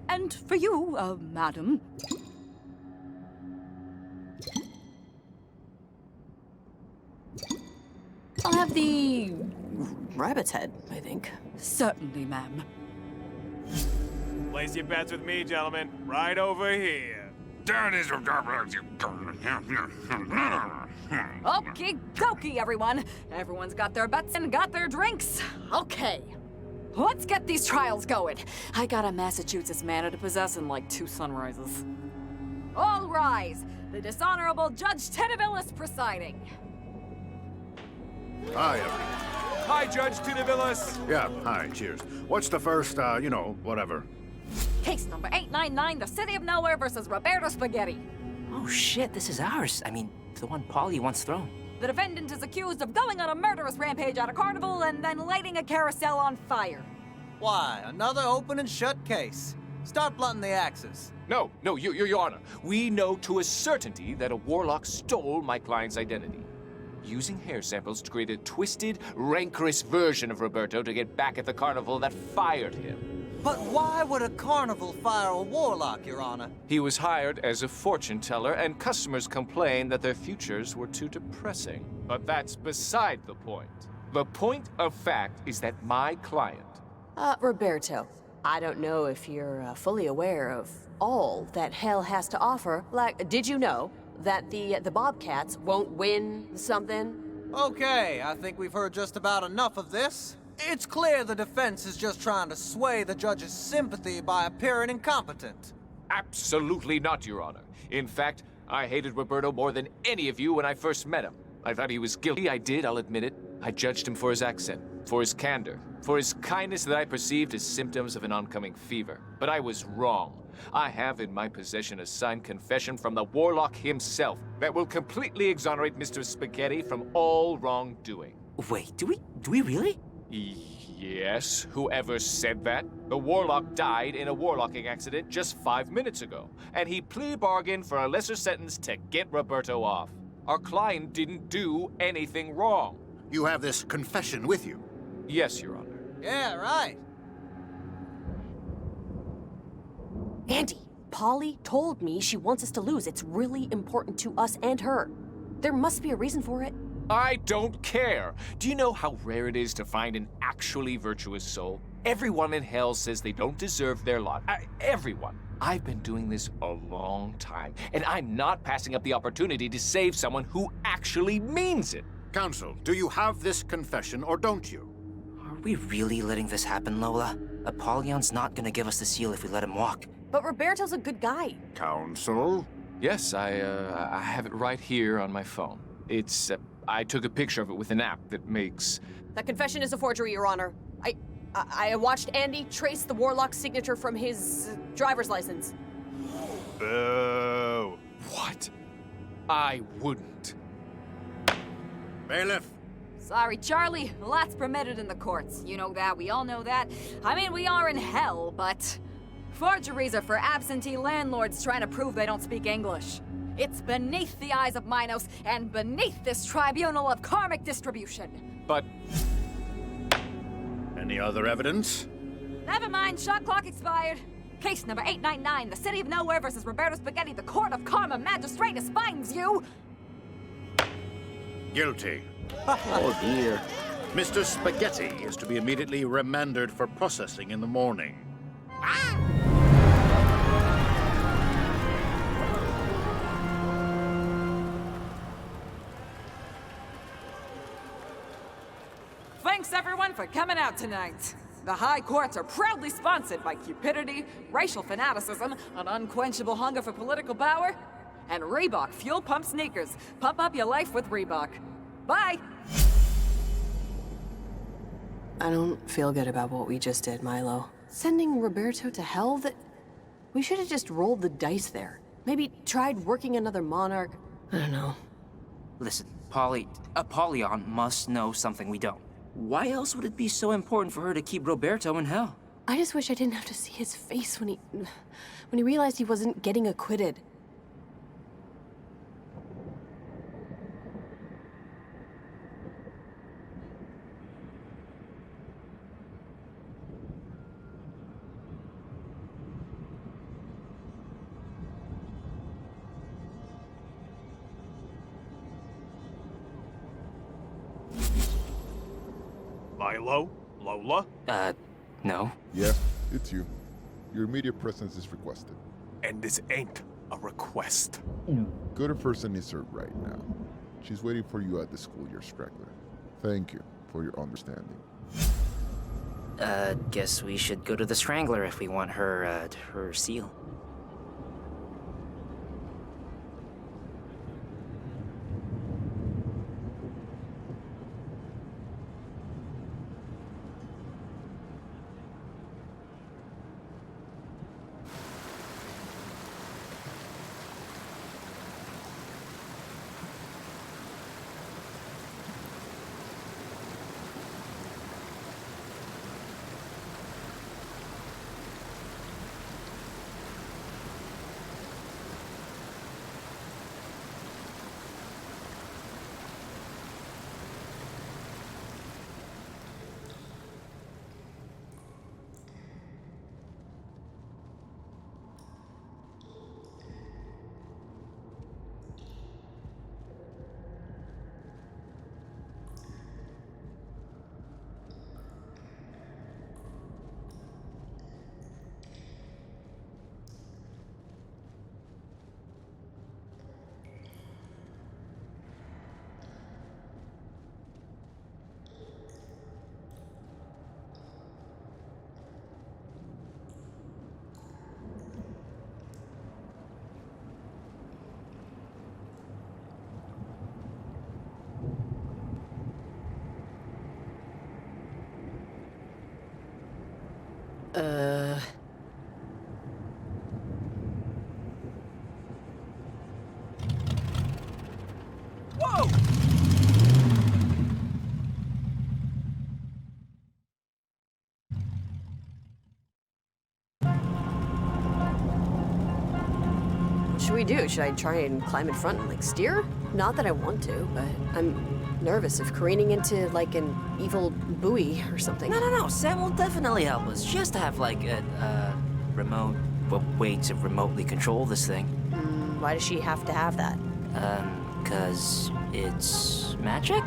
Speaker 6: And for you, madam.
Speaker 3: I'll have the rabbit's head, I think.
Speaker 6: Certainly, ma'am.
Speaker 5: Place your bets with me, gentlemen. Right over here.
Speaker 6: Okie dokie, everyone. Everyone's got their bets and got their drinks. Okay. Let's get these trials going. I got a Massachusetts manor to possess in like 2 sunrises. All rise. The dishonorable Judge Tedivillis presiding.
Speaker 11: Hi, everyone.
Speaker 5: Hi, Judge Tedivillis.
Speaker 11: Yeah, hi, cheers. What's the first, whatever?
Speaker 6: Case number 899, the City of Nowhere versus Roberto Spaghetti.
Speaker 2: Oh shit, this is ours. I mean, the one Polly once thrown.
Speaker 6: The defendant is accused of going on a murderous rampage at a carnival and then lighting a carousel on fire.
Speaker 15: Why, another open and shut case. Start blunting the axes.
Speaker 19: No, Your Honor. We know to a certainty that a warlock stole my client's identity, using hair samples to create a twisted, rancorous version of Roberto to get back at the carnival that fired him.
Speaker 15: But why would a carnival fire a warlock, Your Honor?
Speaker 19: He was hired as a fortune teller, and customers complained that their futures were too depressing. But that's beside the point. The point of fact is that my client...
Speaker 3: Roberto, I don't know if you're fully aware of all that hell has to offer. Like, did you know that the Bobcats won't win something?
Speaker 15: Okay, I think we've heard just about enough of this. It's clear the defense is just trying to sway the judge's sympathy by appearing incompetent.
Speaker 19: Absolutely not, Your Honor. In fact, I hated Roberto more than any of you when I first met him. I thought he was guilty. I did, I'll admit it. I judged him for his accent, for his candor, for his kindness that I perceived as symptoms of an oncoming fever. But I was wrong. I have in my possession a signed confession from the warlock himself that will completely exonerate Mr. Spaghetti from all wrongdoing.
Speaker 2: Wait, do we really?
Speaker 19: Yes, whoever said that? The warlock died in a warlocking accident just 5 minutes ago, and he plea bargained for a lesser sentence to get Roberto off. Our client didn't do anything wrong.
Speaker 4: You have this confession with you?
Speaker 19: Yes, Your Honor.
Speaker 15: Yeah, right.
Speaker 3: Andy, Polly told me she wants us to lose. It's really important to us and her. There must be a reason for it.
Speaker 19: I don't care. Do you know how rare it is to find an actually virtuous soul? Everyone in hell says they don't deserve their lot. Everyone. I've been doing this a long time, and I'm not passing up the opportunity to save someone who actually means it.
Speaker 4: Counsel, do you have this confession or don't you?
Speaker 2: Are we really letting this happen, Lola? Apollyon's not gonna give us the seal if we let him walk.
Speaker 3: But Roberto's a good guy.
Speaker 4: Counsel?
Speaker 19: Yes, I have it right here on my phone. I took a picture of it with an app that makes...
Speaker 3: That confession is a forgery, Your Honor. I watched Andy trace the warlock's signature from his driver's license.
Speaker 19: Boo! What? I wouldn't.
Speaker 4: Bailiff!
Speaker 6: Sorry, Charlie. Lots permitted in the courts. You know that. We all know that. I mean, we are in hell, but... Forgeries are for absentee landlords trying to prove they don't speak English. It's beneath the eyes of Minos and beneath this tribunal of karmic distribution.
Speaker 19: But...
Speaker 4: Any other evidence?
Speaker 6: Never mind, shot clock expired. Case number 899, the City of Nowhere versus Roberto Spaghetti, the Court of Karma Magistratus finds you...
Speaker 4: Guilty. Oh dear. Mr. Spaghetti is to be immediately remanded for processing in the morning.
Speaker 6: Thanks everyone for coming out tonight. The high courts are proudly sponsored by cupidity, racial fanaticism, an unquenchable hunger for political power, and Reebok Fuel Pump Sneakers. Pump up your life with Reebok. Bye!
Speaker 3: I don't feel good about what we just did, Milo. Sending Roberto to hell? We should have just rolled the dice there. Maybe tried working another monarch. I don't know.
Speaker 2: Listen, Apollyon must know something we don't. Why else would it be so important for her to keep Roberto in hell?
Speaker 3: I just wish I didn't have to see his face when he realized he wasn't getting acquitted.
Speaker 5: Milo? Lola?
Speaker 2: No.
Speaker 13: Yeah, it's you. Your immediate presence is requested.
Speaker 5: And this ain't a request.
Speaker 13: Go to First and Insert right now. She's waiting for you at the schoolyard straggler. Thank you for your understanding.
Speaker 2: Guess we should go to the Strangler if we want her seal. Whoa!
Speaker 3: What should we do? Should I try and climb in front and, like, steer? Not that I want to, but I'm nervous of careening into, like, an evil buoy or something.
Speaker 2: No. Sam will definitely help us. She has to have, like, a remote way to remotely control this thing.
Speaker 3: Why does she have to have that?
Speaker 2: 'Cause it's magic?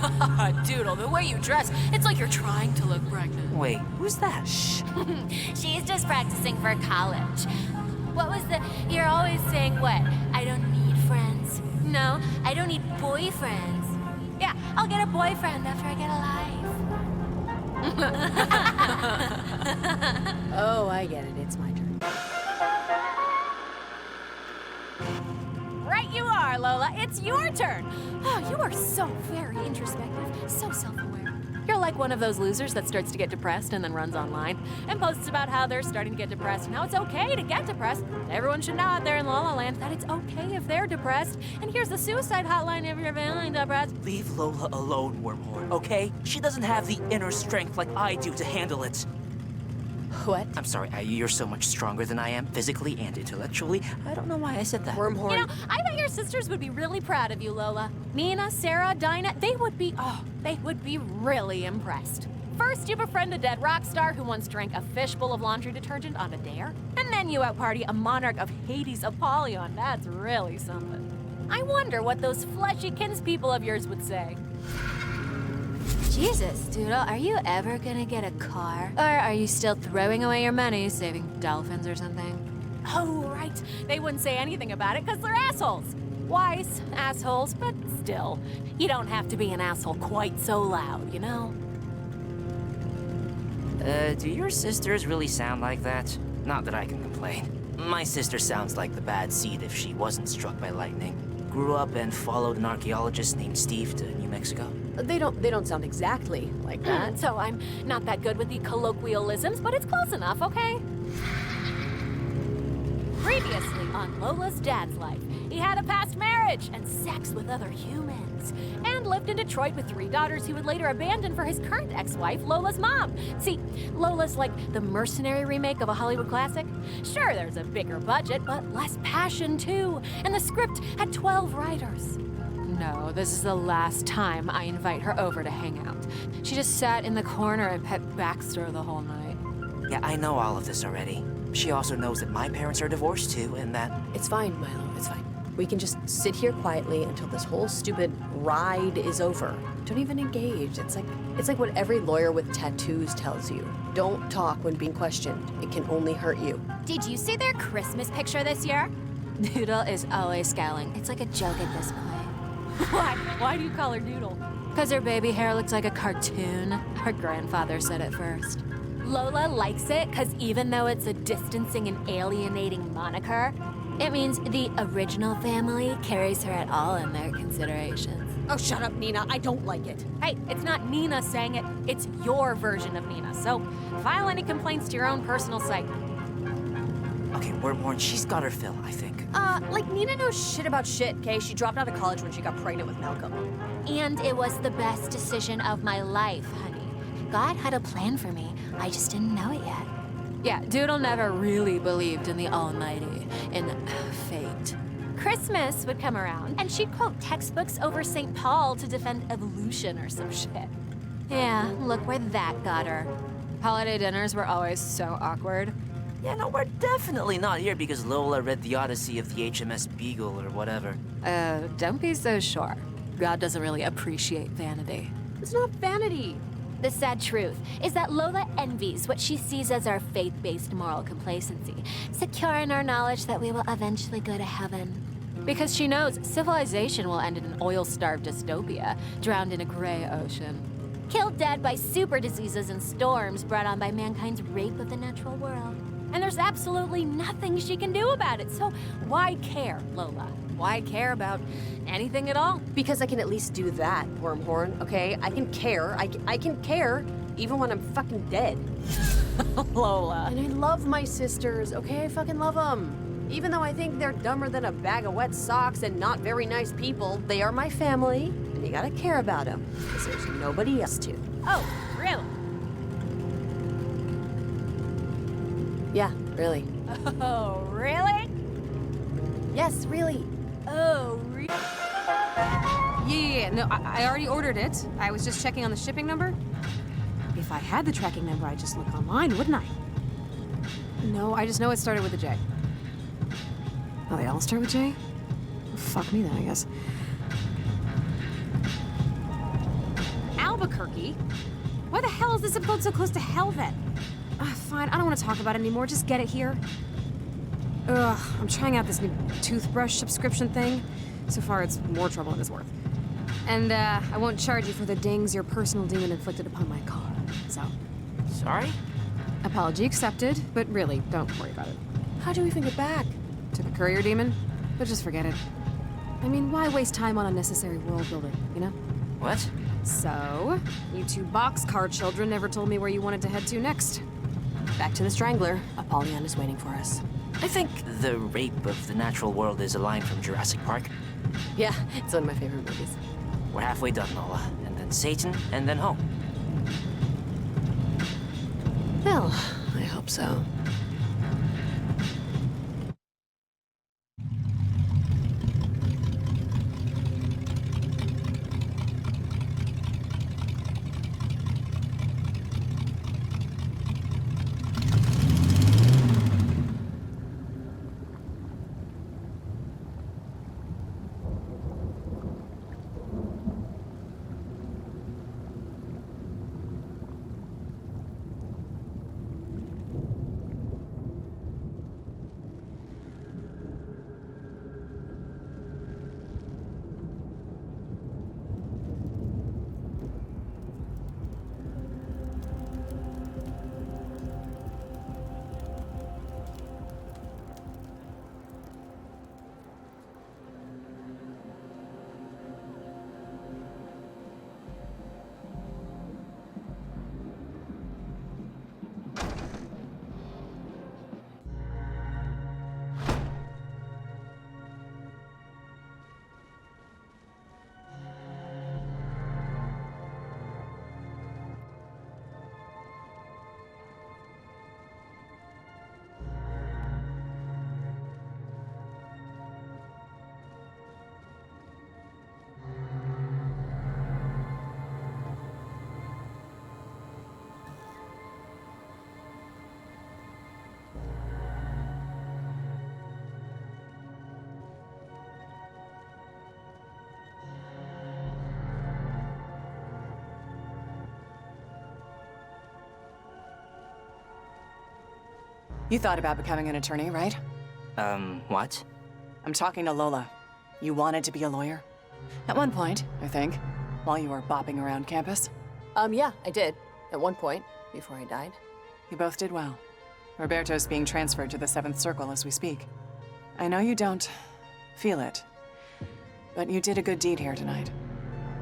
Speaker 7: God, Doodle, the way you dress, it's like you're trying to look pregnant.
Speaker 2: Wait, who's that? Shh.
Speaker 8: She's just practicing for college. What was the... You're always saying what? I don't need friends. No, I don't need boyfriends. Yeah, I'll get a boyfriend after I get a life.
Speaker 3: Oh, I get it. It's my turn.
Speaker 7: Right you are, Lola. It's your turn. Oh, you are so very introspective, so self-aware. You're like one of those losers that starts to get depressed and then runs online and posts about how they're starting to get depressed and how it's okay to get depressed. Everyone should know out there in La La Land that it's okay if they're depressed. And here's the suicide hotline if you're feeling depressed.
Speaker 2: Leave Lola alone, Wormhorn, okay? She doesn't have the inner strength like I do to handle it.
Speaker 3: What?
Speaker 2: I'm sorry, you're so much stronger than I am, physically and intellectually. I don't know why I said that.
Speaker 3: Wormhorn.
Speaker 7: You know, I bet your sisters would be really proud of you, Lola. Nina, Sarah, Dinah, they would be really impressed. First, you befriend a dead rock star who once drank a fishbowl of laundry detergent on a dare, and then you outparty a monarch of Hades, Apollyon. That's really something. I wonder what those fleshy kinspeople of yours would say.
Speaker 1: Jesus, Doodle, are you ever gonna get a car? Or are you still throwing away your money saving dolphins or something?
Speaker 7: Oh, right. They wouldn't say anything about it because they're assholes. Wise assholes, but still. You don't have to be an asshole quite so loud, you know?
Speaker 2: Do your sisters really sound like that? Not that I can complain. My sister sounds like the bad seed if she wasn't struck by lightning. Grew up and followed an archaeologist named Steve to New Mexico.
Speaker 3: They don't sound exactly like that.
Speaker 7: So I'm not that good with the colloquialisms, but it's close enough, okay? Previously on Lola's dad's life, he had a past marriage and sex with other humans, and lived in Detroit with 3 daughters he would later abandon for his current ex-wife, Lola's mom. See, Lola's like the Mercenary remake of a Hollywood classic. Sure, there's a bigger budget, but less passion too, and the script had 12 writers.
Speaker 1: No, this is the last time I invite her over to hang out. She just sat in the corner and pet Baxter the whole night.
Speaker 2: Yeah, I know all of this already. She also knows that my parents are divorced too, and that...
Speaker 3: It's fine, Milo, it's fine. We can just sit here quietly until this whole stupid ride is over. Don't even engage. It's like what every lawyer with tattoos tells you. Don't talk when being questioned. It can only hurt you.
Speaker 8: Did you see their Christmas picture this year?
Speaker 1: Doodle is always scowling. It's like a joke at this point.
Speaker 7: Why do you call her Doodle?
Speaker 1: Because her baby hair looks like a cartoon. Her grandfather said it first.
Speaker 8: Lola likes it because even though it's a distancing and alienating moniker, it means the original family carries her at all in their considerations.
Speaker 3: Oh, shut up, Nina. I don't like it.
Speaker 7: Hey, it's not Nina saying it, it's your version of Nina. So file any complaints to your own personal site.
Speaker 2: Okay, Wormhorn, she's got her fill, I think.
Speaker 3: Like, Nina knows shit about shit, okay? She dropped out of college when she got pregnant with Malcolm.
Speaker 8: And it was the best decision of my life, honey. God had a plan for me. I just didn't know it yet.
Speaker 1: Yeah, Doodle never really believed in the Almighty, in fate.
Speaker 8: Christmas would come around, and she'd quote textbooks over St. Paul to defend evolution or some shit.
Speaker 1: Yeah, look where that got her. Holiday dinners were always so awkward.
Speaker 2: Yeah, no, we're definitely not here because Lola read the Odyssey of the HMS Beagle or whatever.
Speaker 1: Don't be so sure. God doesn't really appreciate vanity.
Speaker 3: It's not vanity.
Speaker 8: The sad truth is that Lola envies what she sees as our faith-based moral complacency, secure in our knowledge that we will eventually go to heaven.
Speaker 1: Because she knows civilization will end in an oil-starved dystopia, drowned in a gray ocean.
Speaker 8: Killed dead by super diseases and storms brought on by mankind's rape of the natural world.
Speaker 7: And there's absolutely nothing she can do about it, so why care, Lola? Why care about anything at all?
Speaker 3: Because I can at least do that, Wormhorn, okay? I can care. I can care even when I'm fucking dead. Lola. And I love my sisters, okay? I fucking love them. Even though I think they're dumber than a bag of wet socks and not very nice people, they are my family, and you gotta care about them, because there's nobody else to.
Speaker 7: Oh, really?
Speaker 3: Yeah, really.
Speaker 7: Oh, really?
Speaker 3: Yes, really.
Speaker 7: Oh, really?
Speaker 1: Yeah. No, I already ordered it. I was just checking on the shipping number. If I had the tracking number, I'd just look online, wouldn't I? No, I just know it started with a J. Oh, they all start with J? Well, fuck me then, I guess. Albuquerque? Why the hell is this zip code so close to hell then? Fine, I don't want to talk about it anymore. Just get it here. Ugh, I'm trying out this new toothbrush subscription thing. So far, it's more trouble than it's worth. And, I won't charge you for the dings your personal demon inflicted upon my car, so...
Speaker 2: Sorry?
Speaker 1: Apology accepted, but really, don't worry about it.
Speaker 3: How'd you even get back?
Speaker 1: To the courier demon? But just forget it. I mean, why waste time on unnecessary world building, you know?
Speaker 2: What?
Speaker 1: So, you two boxcar children never told me where you wanted to head to next.
Speaker 3: Back to the Strangler. Apollyon is waiting for us.
Speaker 2: I think the rape of the natural world is a line from Jurassic Park.
Speaker 3: Yeah, it's one of my favorite movies.
Speaker 2: We're halfway done, Lola. And then Satan, and then home.
Speaker 3: Well, I hope so.
Speaker 23: You thought about becoming an attorney, right?
Speaker 2: What?
Speaker 23: I'm talking to Lola. You wanted to be a lawyer? At one point, I think, while you were bopping around campus.
Speaker 3: Yeah, I did. At one point, before I died.
Speaker 23: You both did well. Roberto's being transferred to the 7th Circle as we speak. I know you don't feel it, but you did a good deed here tonight.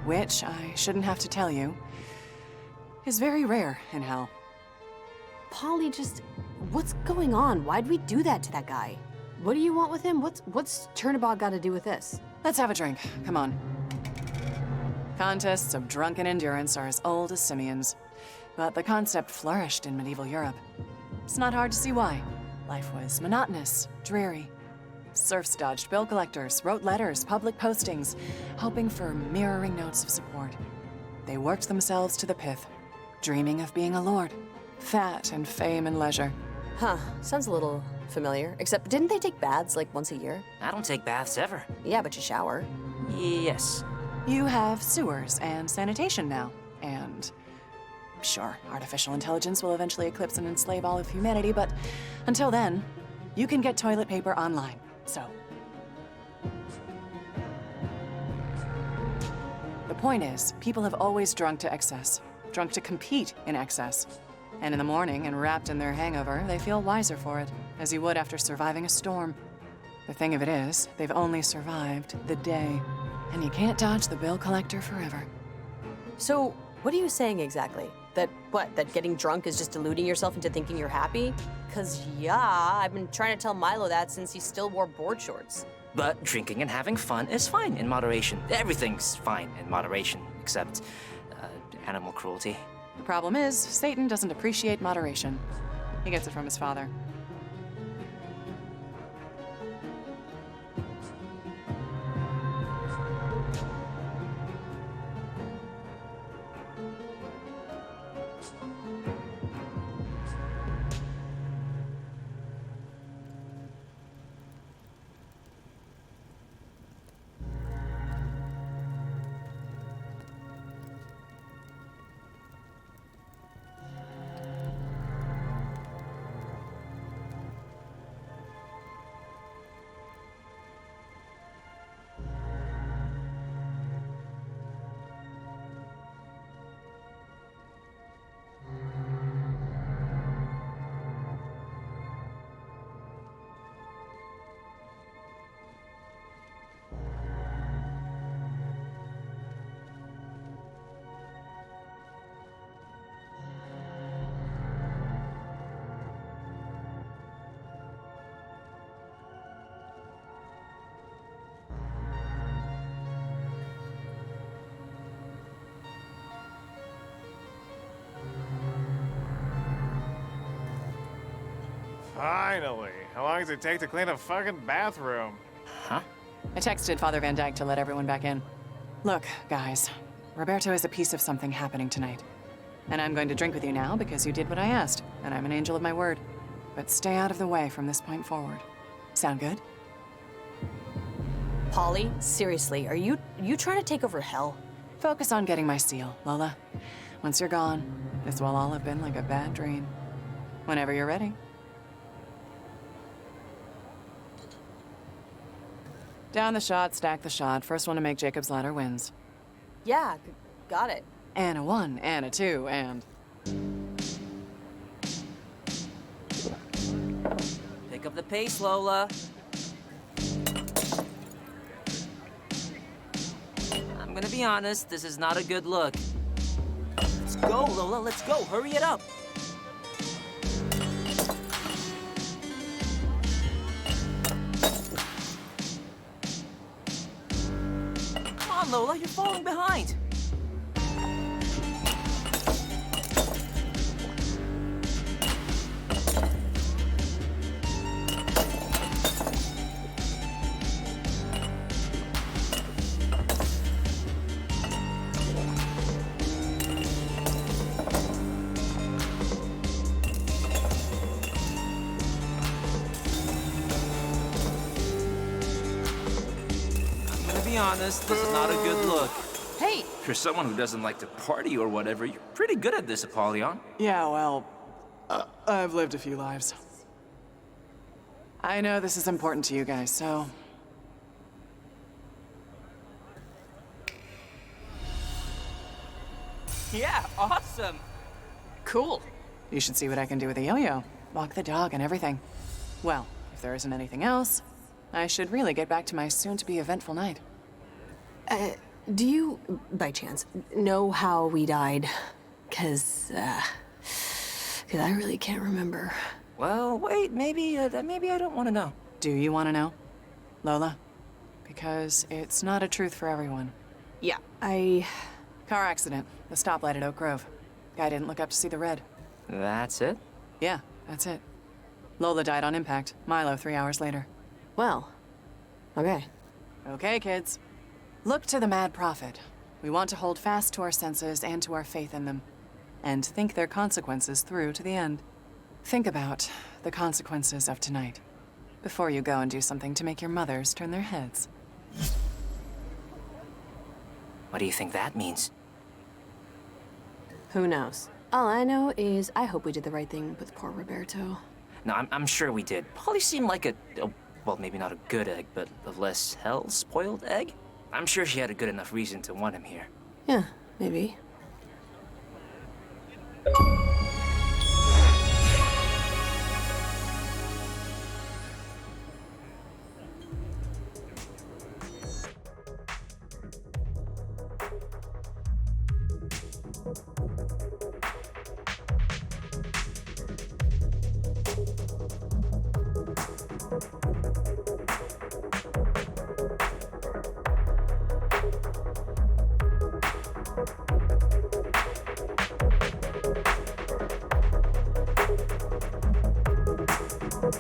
Speaker 23: Which, I shouldn't have to tell you, is very rare in hell.
Speaker 3: Polly, just... what's going on? Why'd we do that to that guy? What do you want with him? What's Turnabout got to do with this?
Speaker 23: Let's have a drink. Come on. Contests of drunken endurance are as old as simians, but the concept flourished in medieval Europe. It's not hard to see why. Life was monotonous, dreary. Serfs dodged bill collectors, wrote letters, public postings, hoping for mirroring notes of support. They worked themselves to the pith, dreaming of being a lord, fat and fame and leisure.
Speaker 3: Huh, sounds a little familiar. Except, didn't they take baths like once a year?
Speaker 2: I don't take baths ever.
Speaker 3: Yeah, but you shower.
Speaker 2: Yes.
Speaker 23: You have sewers and sanitation now, and sure, artificial intelligence will eventually eclipse and enslave all of humanity, but until then, you can get toilet paper online, so. The point is, people have always drunk to excess, drunk to compete in excess. And in the morning, and wrapped in their hangover, they feel wiser for it, as you would after surviving a storm. The thing of it is, they've only survived the day, and you can't dodge the bill collector forever.
Speaker 3: So, what are you saying exactly? That what? That getting drunk is just deluding yourself into thinking you're happy? Cause yeah, I've been trying to tell Milo that since he still wore board shorts.
Speaker 2: But drinking and having fun is fine in moderation. Everything's fine in moderation, except animal cruelty.
Speaker 23: The problem is, Satan doesn't appreciate moderation. He gets it from his father.
Speaker 5: Finally! How long does it take to clean a fucking bathroom?
Speaker 2: Huh?
Speaker 23: I texted Father Van Dyke to let everyone back in. Look, guys, Roberto is a piece of something happening tonight. And I'm going to drink with you now because you did what I asked, and I'm an angel of my word. But stay out of the way from this point forward. Sound good?
Speaker 3: Polly, seriously, are you trying to take over hell?
Speaker 23: Focus on getting my seal, Lola. Once you're gone, this will all have been like a bad dream. Whenever you're ready. Down the shot, stack the shot. First one to make Jacob's ladder wins.
Speaker 3: Yeah, got it.
Speaker 23: And a 1, and a 2, and...
Speaker 2: Pick up the pace, Lola. I'm gonna be honest, this is not a good look. Let's go, Lola, let's go. Hurry it up. Come on, Lola, you're falling behind. Honest, this is not a good look.
Speaker 23: Hey!
Speaker 2: If you're someone who doesn't like to party or whatever, you're pretty good at this, Apollyon.
Speaker 23: Yeah, well, I've lived a few lives. I know this is important to you guys, so...
Speaker 2: Yeah, awesome!
Speaker 23: Cool. You should see what I can do with a yo-yo. Walk the dog and everything. Well, if there isn't anything else, I should really get back to my soon-to-be eventful night.
Speaker 3: Do you, by chance, know how we died? Cause I really can't remember.
Speaker 2: Well, wait, maybe I don't want to know.
Speaker 23: Do you want to know, Lola? Because it's not a truth for everyone.
Speaker 3: Yeah,
Speaker 23: Car accident. The stoplight at Oak Grove. Guy didn't look up to see the red.
Speaker 2: That's it?
Speaker 23: Yeah, that's it. Lola died on impact. Milo 3 hours later.
Speaker 3: Well, okay.
Speaker 23: Okay, kids. Look to the Mad Prophet. We want to hold fast to our senses and to our faith in them, and think their consequences through to the end. Think about the consequences of tonight, before you go and do something to make your mothers turn their heads.
Speaker 2: What do you think that means?
Speaker 3: Who knows? All I know is I hope we did the right thing with poor Roberto.
Speaker 2: No, I'm sure we did. Polly seemed like well, maybe not a good egg, but a less hell-spoiled egg? I'm sure she had a good enough reason to want him here.
Speaker 3: Yeah, maybe.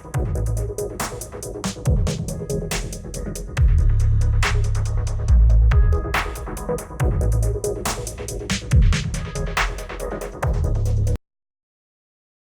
Speaker 3: Bye.